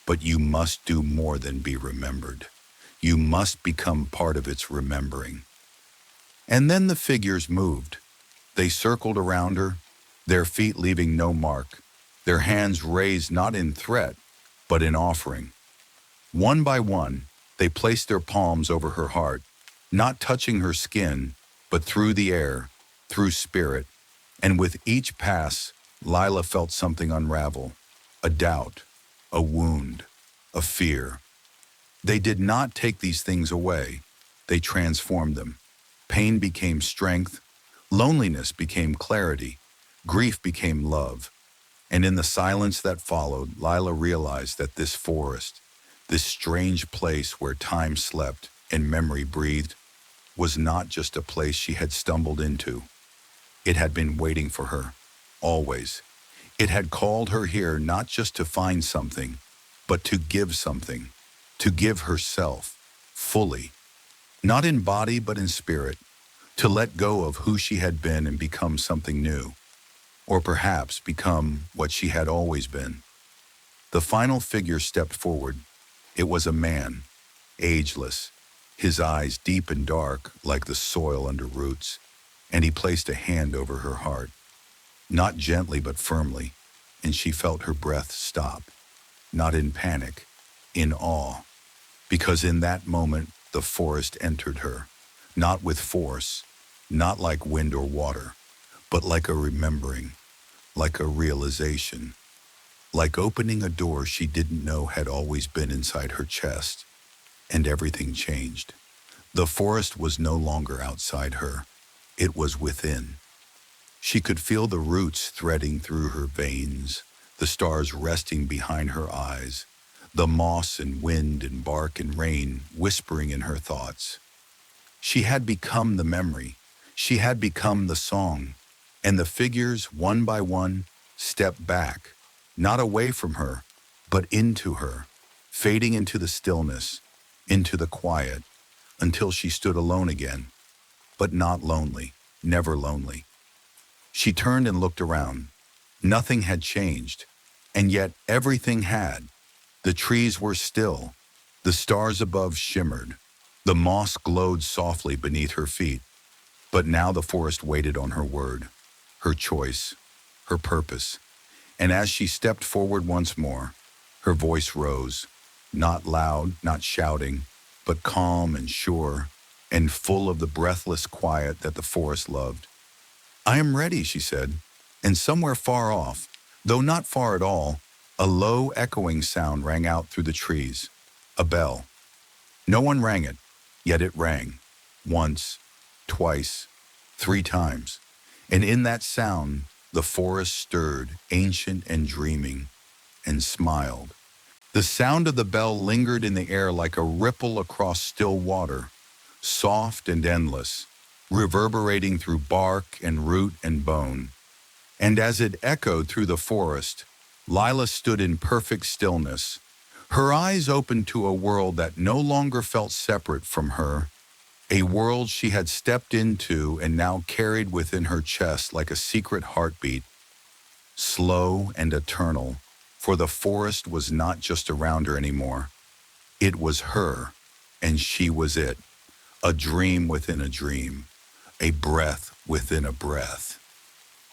But you must do more than be remembered. You must become part of its remembering." And then the figures moved. They circled around her, their feet leaving no mark, their hands raised not in threat, but in offering. One by one, they placed their palms over her heart, not touching her skin, but through the air, through spirit. And with each pass, Lila felt something unravel, a doubt, a wound, a fear. They did not take these things away. They transformed them. Pain became strength, loneliness became clarity, grief became love. And in the silence that followed, Lila realized that this forest, this strange place where time slept and memory breathed, was not just a place she had stumbled into. It had been waiting for her, always. It had called her here not just to find something, but to give something, to give herself, fully. Not in body, but in spirit, to let go of who she had been and become something new, or perhaps become what she had always been. The final figure stepped forward. It was a man, ageless, his eyes deep and dark like the soil under roots, and he placed a hand over her heart, not gently but firmly, and she felt her breath stop, not in panic, in awe, because in that moment the forest entered her, not with force, not like wind or water, but like a remembering, like a realization, like opening a door she didn't know had always been inside her chest, and everything changed. The forest was no longer outside her, it was within. She could feel the roots threading through her veins, the stars resting behind her eyes, the moss and wind and bark and rain whispering in her thoughts. She had become the memory. She had become the song. And the figures, one by one, stepped back, not away from her, but into her, fading into the stillness, into the quiet, until she stood alone again, but not lonely, never lonely. She turned and looked around. Nothing had changed, and yet everything had. The trees were still. The stars above shimmered. The moss glowed softly beneath her feet. But now the forest waited on her word, her choice, her purpose. And as she stepped forward once more, her voice rose, not loud, not shouting, but calm and sure, and full of the breathless quiet that the forest loved. "I am ready," she said, and somewhere far off, though not far at all, a low echoing sound rang out through the trees. A bell. No one rang it, yet it rang. Once, twice, three times. And in that sound, the forest stirred, ancient and dreaming, and smiled. The sound of the bell lingered in the air like a ripple across still water, soft and endless, reverberating through bark and root and bone. And as it echoed through the forest, Lila stood in perfect stillness, her eyes open to a world that no longer felt separate from her, a world she had stepped into and now carried within her chest like a secret heartbeat, slow and eternal, for the forest was not just around her anymore. It was her, and she was it, a dream within a dream, a breath within a breath,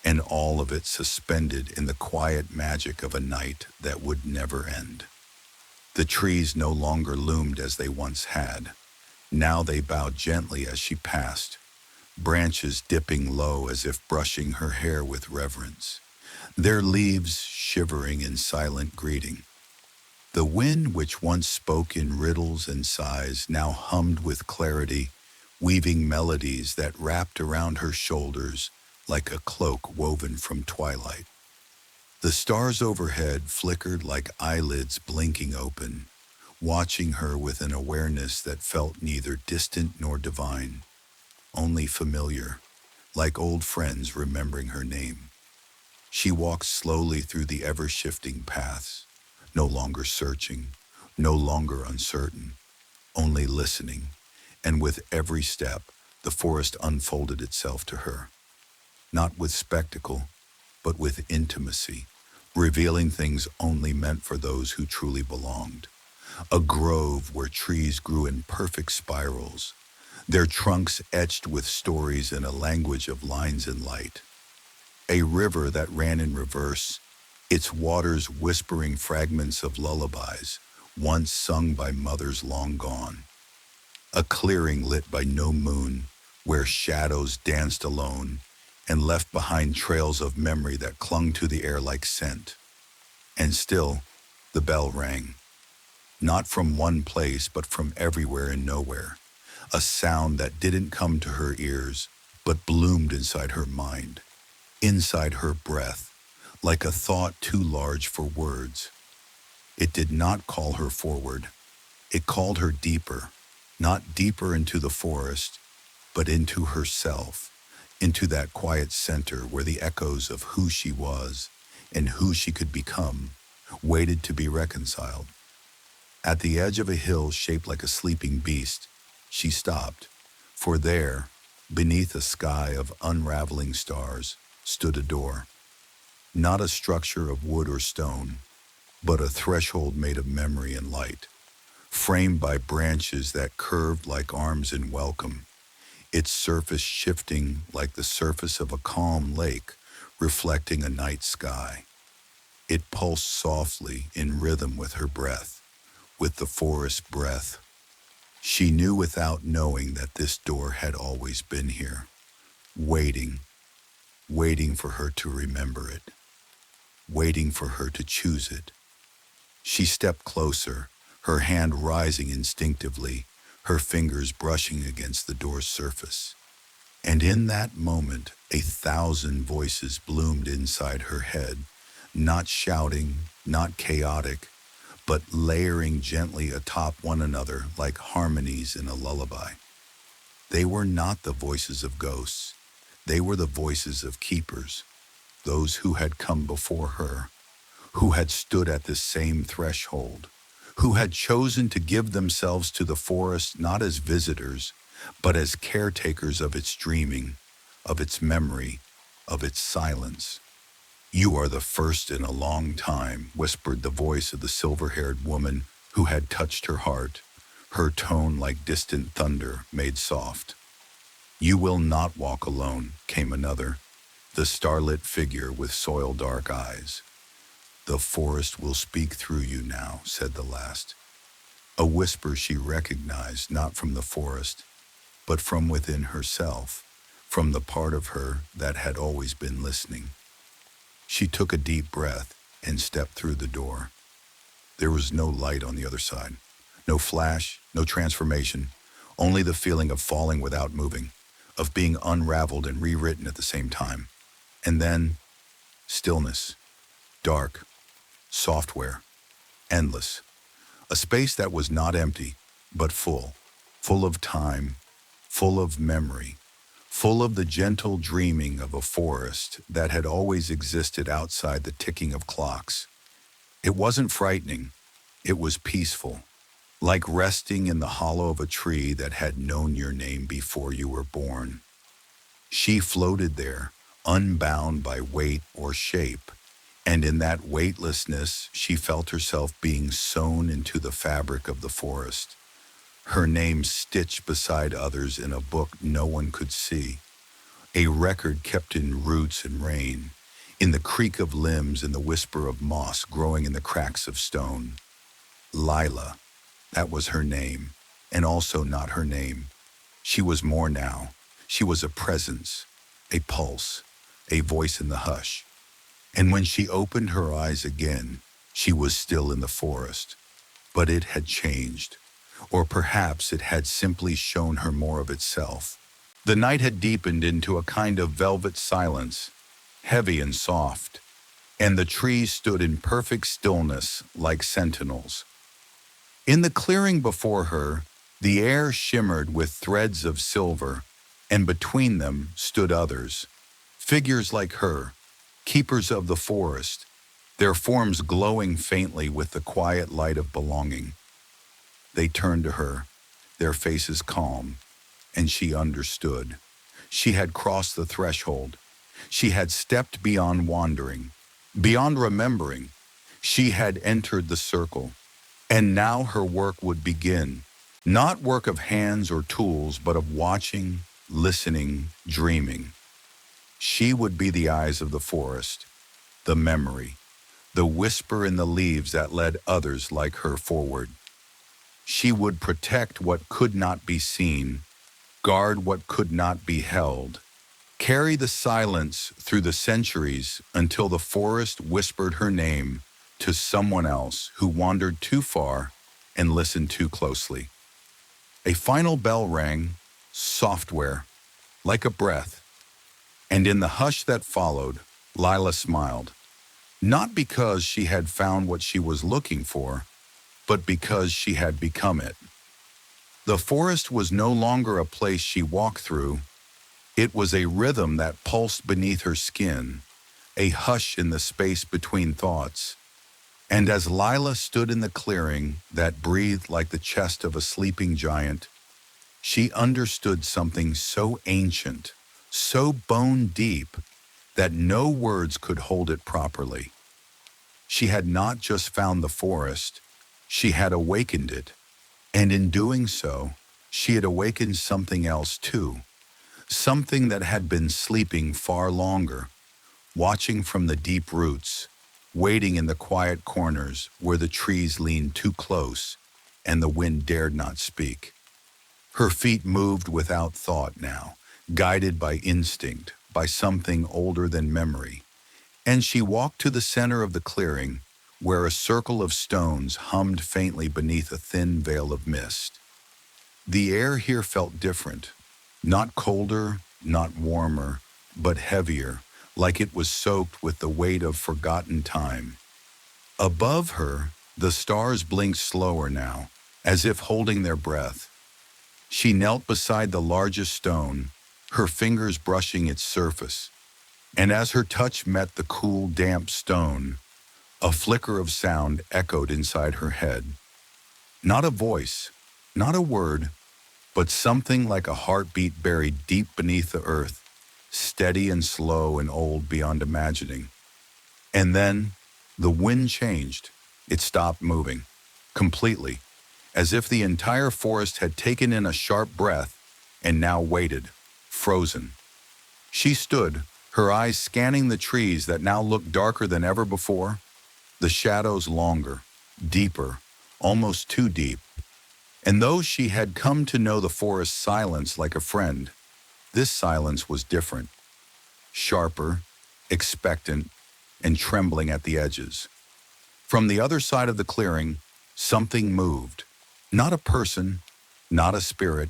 and all of it suspended in the quiet magic of a night that would never end. The trees no longer loomed as they once had. Now they bowed gently as she passed, branches dipping low as if brushing her hair with reverence, their leaves shivering in silent greeting. The wind, which once spoke in riddles and sighs, now hummed with clarity, weaving melodies that wrapped around her shoulders like a cloak woven from twilight. The stars overhead flickered like eyelids blinking open, watching her with an awareness that felt neither distant nor divine, only familiar, like old friends remembering her name. She walked slowly through the ever-shifting paths, no longer searching, no longer uncertain, only listening, and with every step, the forest unfolded itself to her, not with spectacle, but with intimacy, revealing things only meant for those who truly belonged. A grove where trees grew in perfect spirals, their trunks etched with stories in a language of lines and light. A river that ran in reverse, its waters whispering fragments of lullabies once sung by mothers long gone. A clearing lit by no moon, where shadows danced alone and left behind trails of memory that clung to the air like scent. And still, the bell rang, not from one place but from everywhere and nowhere, a sound that didn't come to her ears but bloomed inside her mind, inside her breath, like a thought too large for words. It did not call her forward. It called her deeper, not deeper into the forest, but into herself, into that quiet center where the echoes of who she was and who she could become waited to be reconciled. At the edge of a hill shaped like a sleeping beast, she stopped, for there, beneath a sky of unraveling stars, stood a door. Not a structure of wood or stone, but a threshold made of memory and light, framed by branches that curved like arms in welcome, its surface shifting like the surface of a calm lake reflecting a night sky. It pulsed softly in rhythm with her breath, with the forest breath. She knew without knowing that this door had always been here, waiting, waiting for her to remember it, waiting for her to choose it. She stepped closer, her hand rising instinctively, her fingers brushing against the door's surface. And in that moment, 1,000 voices bloomed inside her head, not shouting, not chaotic, but layering gently atop one another like harmonies in a lullaby. They were not the voices of ghosts. They were the voices of keepers, those who had come before her, who had stood at this same threshold, who had chosen to give themselves to the forest not as visitors, but as caretakers of its dreaming, of its memory, of its silence. "You are the first in a long time," whispered the voice of the silver-haired woman who had touched her heart, her tone like distant thunder made soft. "You will not walk alone," came another, the starlit figure with soil-dark eyes. "The forest will speak through you now," said the last. A whisper she recognized not from the forest, but from within herself, from the part of her that had always been listening. She took a deep breath and stepped through the door. There was no light on the other side, no flash, no transformation, only the feeling of falling without moving, of being unraveled and rewritten at the same time. And then, stillness, dark, software, endless. A space that was not empty, but full, full of time, full of memory, full of the gentle dreaming of a forest that had always existed outside the ticking of clocks. It wasn't frightening, it was peaceful, like resting in the hollow of a tree that had known your name before you were born. She floated there, unbound by weight or shape, and in that weightlessness she felt herself being sewn into the fabric of the forest, her name stitched beside others in a book no one could see, a record kept in roots and rain, in the creak of limbs and the whisper of moss growing in the cracks of stone. Lila, that was her name, and also not her name. She was more now. She was a presence, a pulse, a voice in the hush. And when she opened her eyes again, she was still in the forest. But it had changed, or perhaps it had simply shown her more of itself. The night had deepened into a kind of velvet silence, heavy and soft, and the trees stood in perfect stillness like sentinels. In the clearing before her, the air shimmered with threads of silver, and between them stood others, figures like her, keepers of the forest, their forms glowing faintly with the quiet light of belonging. They turned to her, their faces calm, and she understood. She had crossed the threshold. She had stepped beyond wandering, beyond remembering. She had entered the circle, and now her work would begin. Not work of hands or tools, but of watching, listening, dreaming. She would be the eyes of the forest, the memory, the whisper in the leaves that led others like her forward. She would protect what could not be seen, guard what could not be held, carry the silence through the centuries until the forest whispered her name to someone else who wandered too far and listened too closely. A final bell rang, software, like a breath, and in the hush that followed, Lila smiled, not because she had found what she was looking for, but because she had become it. The forest was no longer a place she walked through. It was a rhythm that pulsed beneath her skin, a hush in the space between thoughts. And as Lila stood in the clearing that breathed like the chest of a sleeping giant, she understood something so ancient, so bone deep, that no words could hold it properly. She had not just found the forest, she had awakened it. And in doing so, she had awakened something else too, something that had been sleeping far longer, watching from the deep roots, waiting in the quiet corners where the trees leaned too close and the wind dared not speak. Her feet moved without thought now, guided by instinct, by something older than memory, and she walked to the center of the clearing, where a circle of stones hummed faintly beneath a thin veil of mist. The air here felt different, not colder, not warmer, but heavier, like it was soaked with the weight of forgotten time. Above her, The stars blinked slower now, as if holding their breath. She knelt beside the largest stone, her fingers brushing its surface, and as her touch met the cool, damp stone, a flicker of sound echoed inside her head. Not a voice, not a word, but something like a heartbeat buried deep beneath the earth, steady and slow and old beyond imagining. And then the wind changed. It stopped moving, completely, as if the entire forest had taken in a sharp breath and now waited, frozen. She stood, her eyes scanning the trees that now looked darker than ever before, the shadows longer, deeper, almost too deep. And though she had come to know the forest's silence like a friend, this silence was different, sharper, expectant, and trembling at the edges. From the other side of the clearing, something moved. Not a person, not a spirit,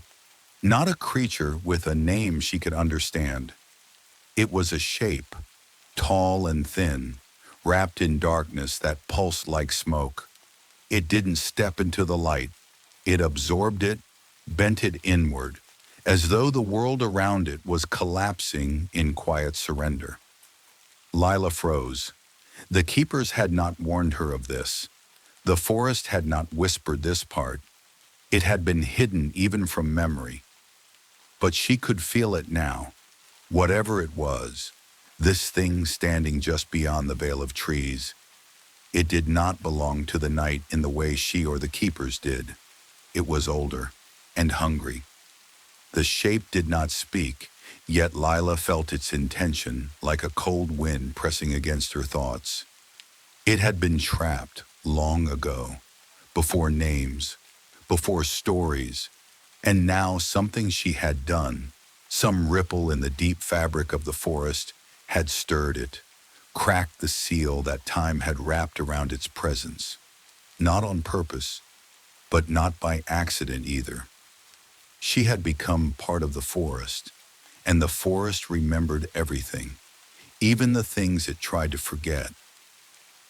not a creature with a name she could understand. It was a shape, tall and thin, wrapped in darkness that pulsed like smoke. It didn't step into the light. It absorbed it, bent it inward, as though the world around it was collapsing in quiet surrender. Lila froze. The keepers had not warned her of this. The forest had not whispered this part. It had been hidden even from memory. But she could feel it now. Whatever it was, this thing standing just beyond the veil of trees, it did not belong to the night in the way she or the keepers did. It was older and hungry. The shape did not speak, yet Lila felt its intention like a cold wind pressing against her thoughts. It had been trapped long ago, before names, before stories, and now something she had done, some ripple in the deep fabric of the forest, had stirred it, cracked the seal that time had wrapped around its presence. Not on purpose, but not by accident either. She had become part of the forest, and the forest remembered everything, even the things it tried to forget.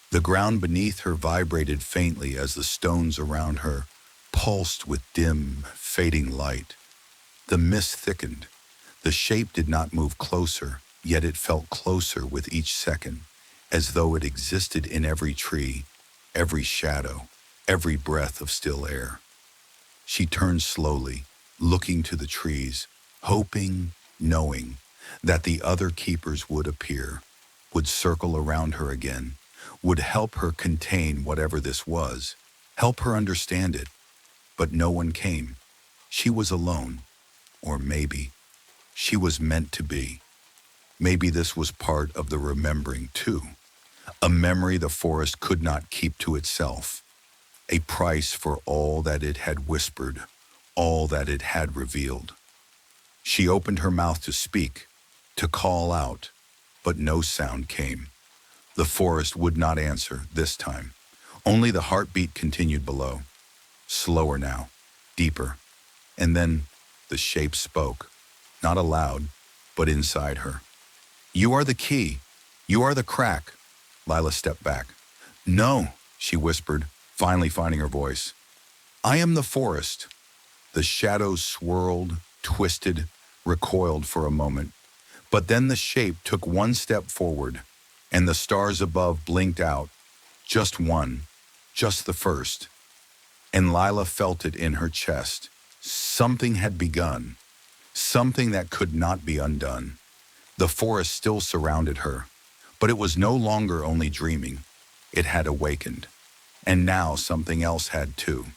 The ground beneath her vibrated faintly as the stones around her pulsed with dim, fading light. The mist thickened. The shape did not move closer, yet it felt closer with each second, as though it existed in every tree, every shadow, every breath of still air. She turned slowly, looking to the trees, hoping, knowing that the other keepers would appear, would circle around her again, would help her contain whatever this was, help her understand it. But no one came. She was alone, or maybe she was meant to be. Maybe this was part of the remembering too, a memory the forest could not keep to itself, a price for all that it had whispered, all that it had revealed. She opened her mouth to speak, to call out, but no sound came. The forest would not answer this time. Only the heartbeat continued below, slower now, deeper. And then the shape spoke, not aloud, but inside her. "You are the key. You are the crack." Lila stepped back. "No," she whispered, finally finding her voice. "I am the forest." The shadows swirled, twisted, recoiled for a moment. But then the shape took one step forward, and the stars above blinked out. Just one, just the first. And Lila felt it in her chest. Something had begun, something that could not be undone. The forest still surrounded her, but it was no longer only dreaming. It had awakened. And now something else had too.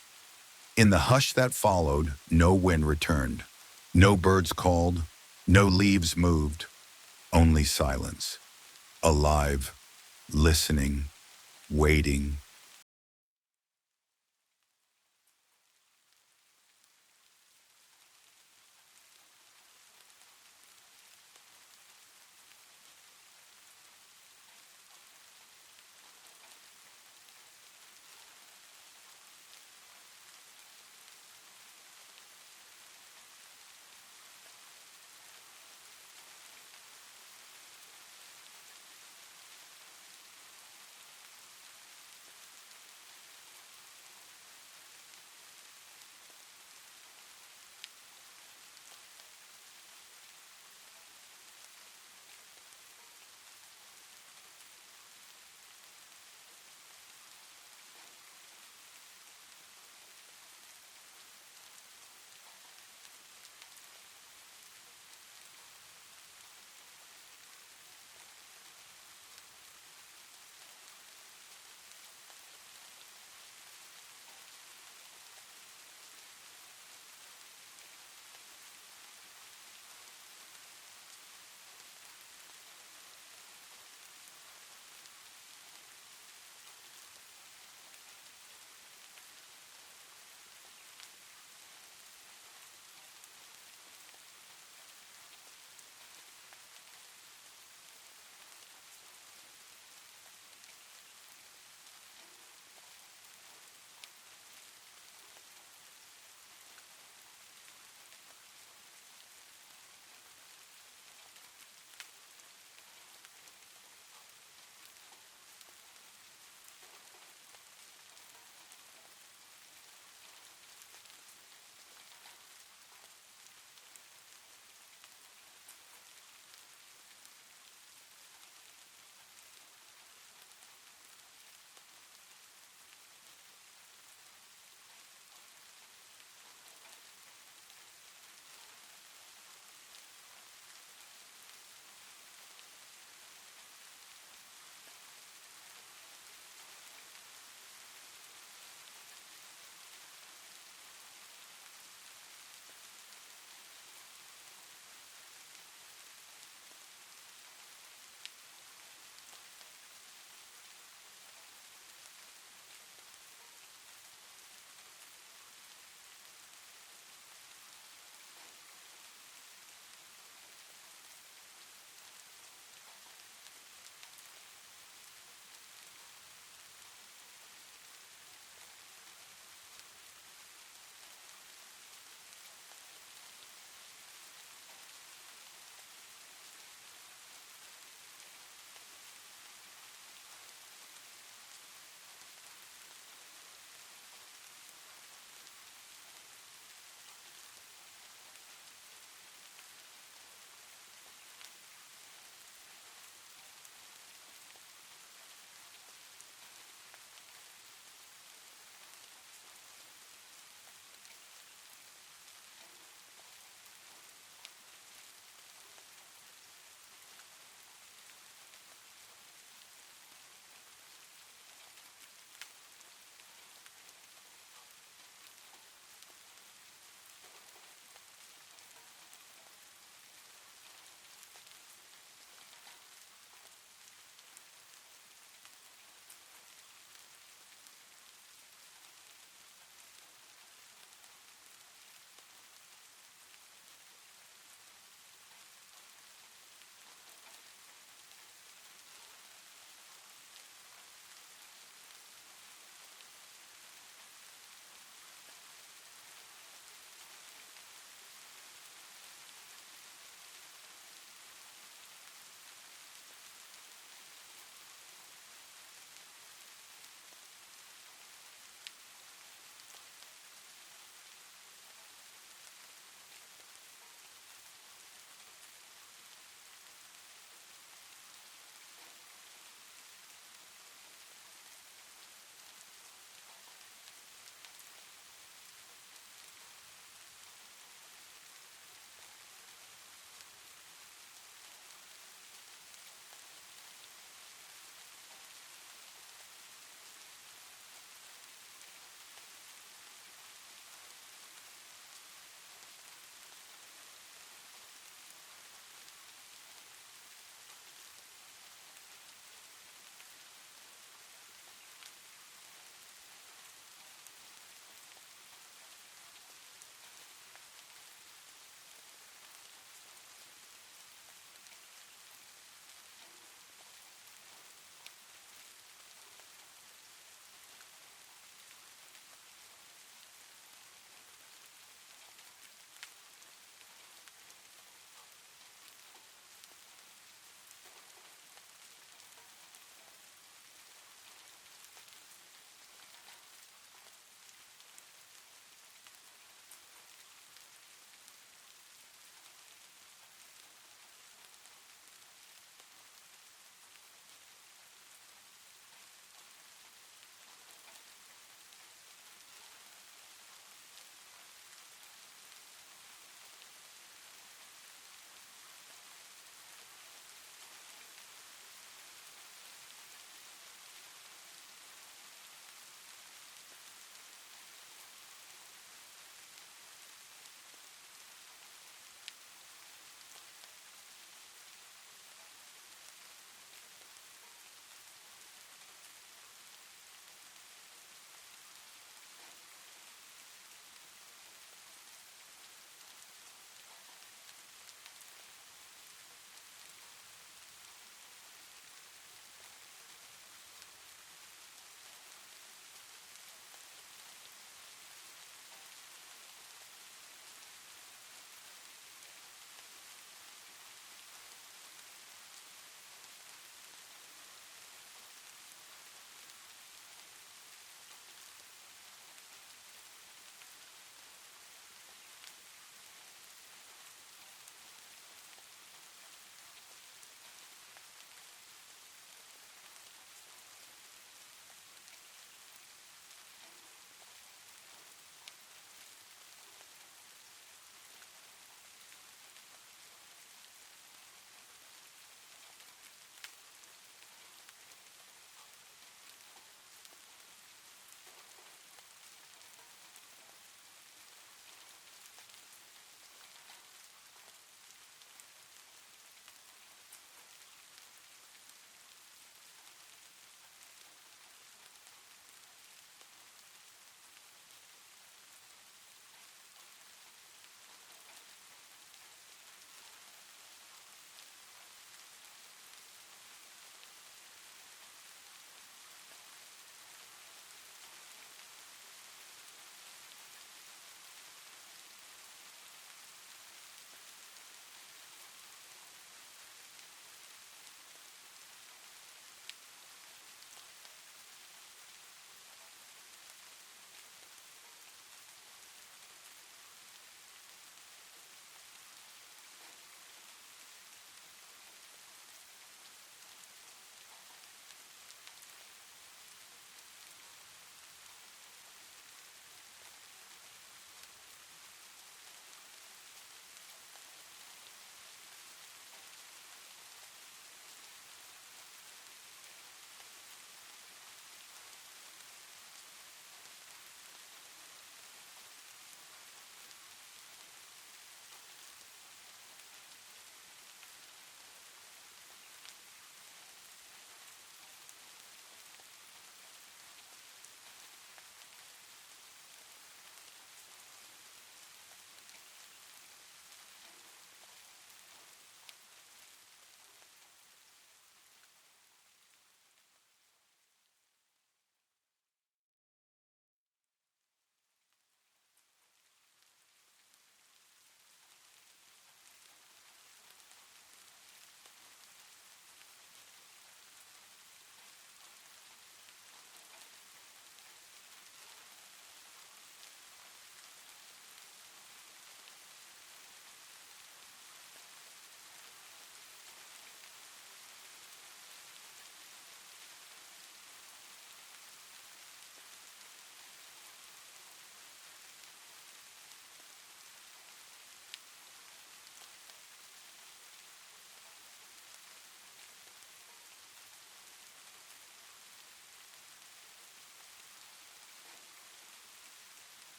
In the hush that followed, no wind returned. No birds called, no leaves moved, only silence. Alive, listening, waiting,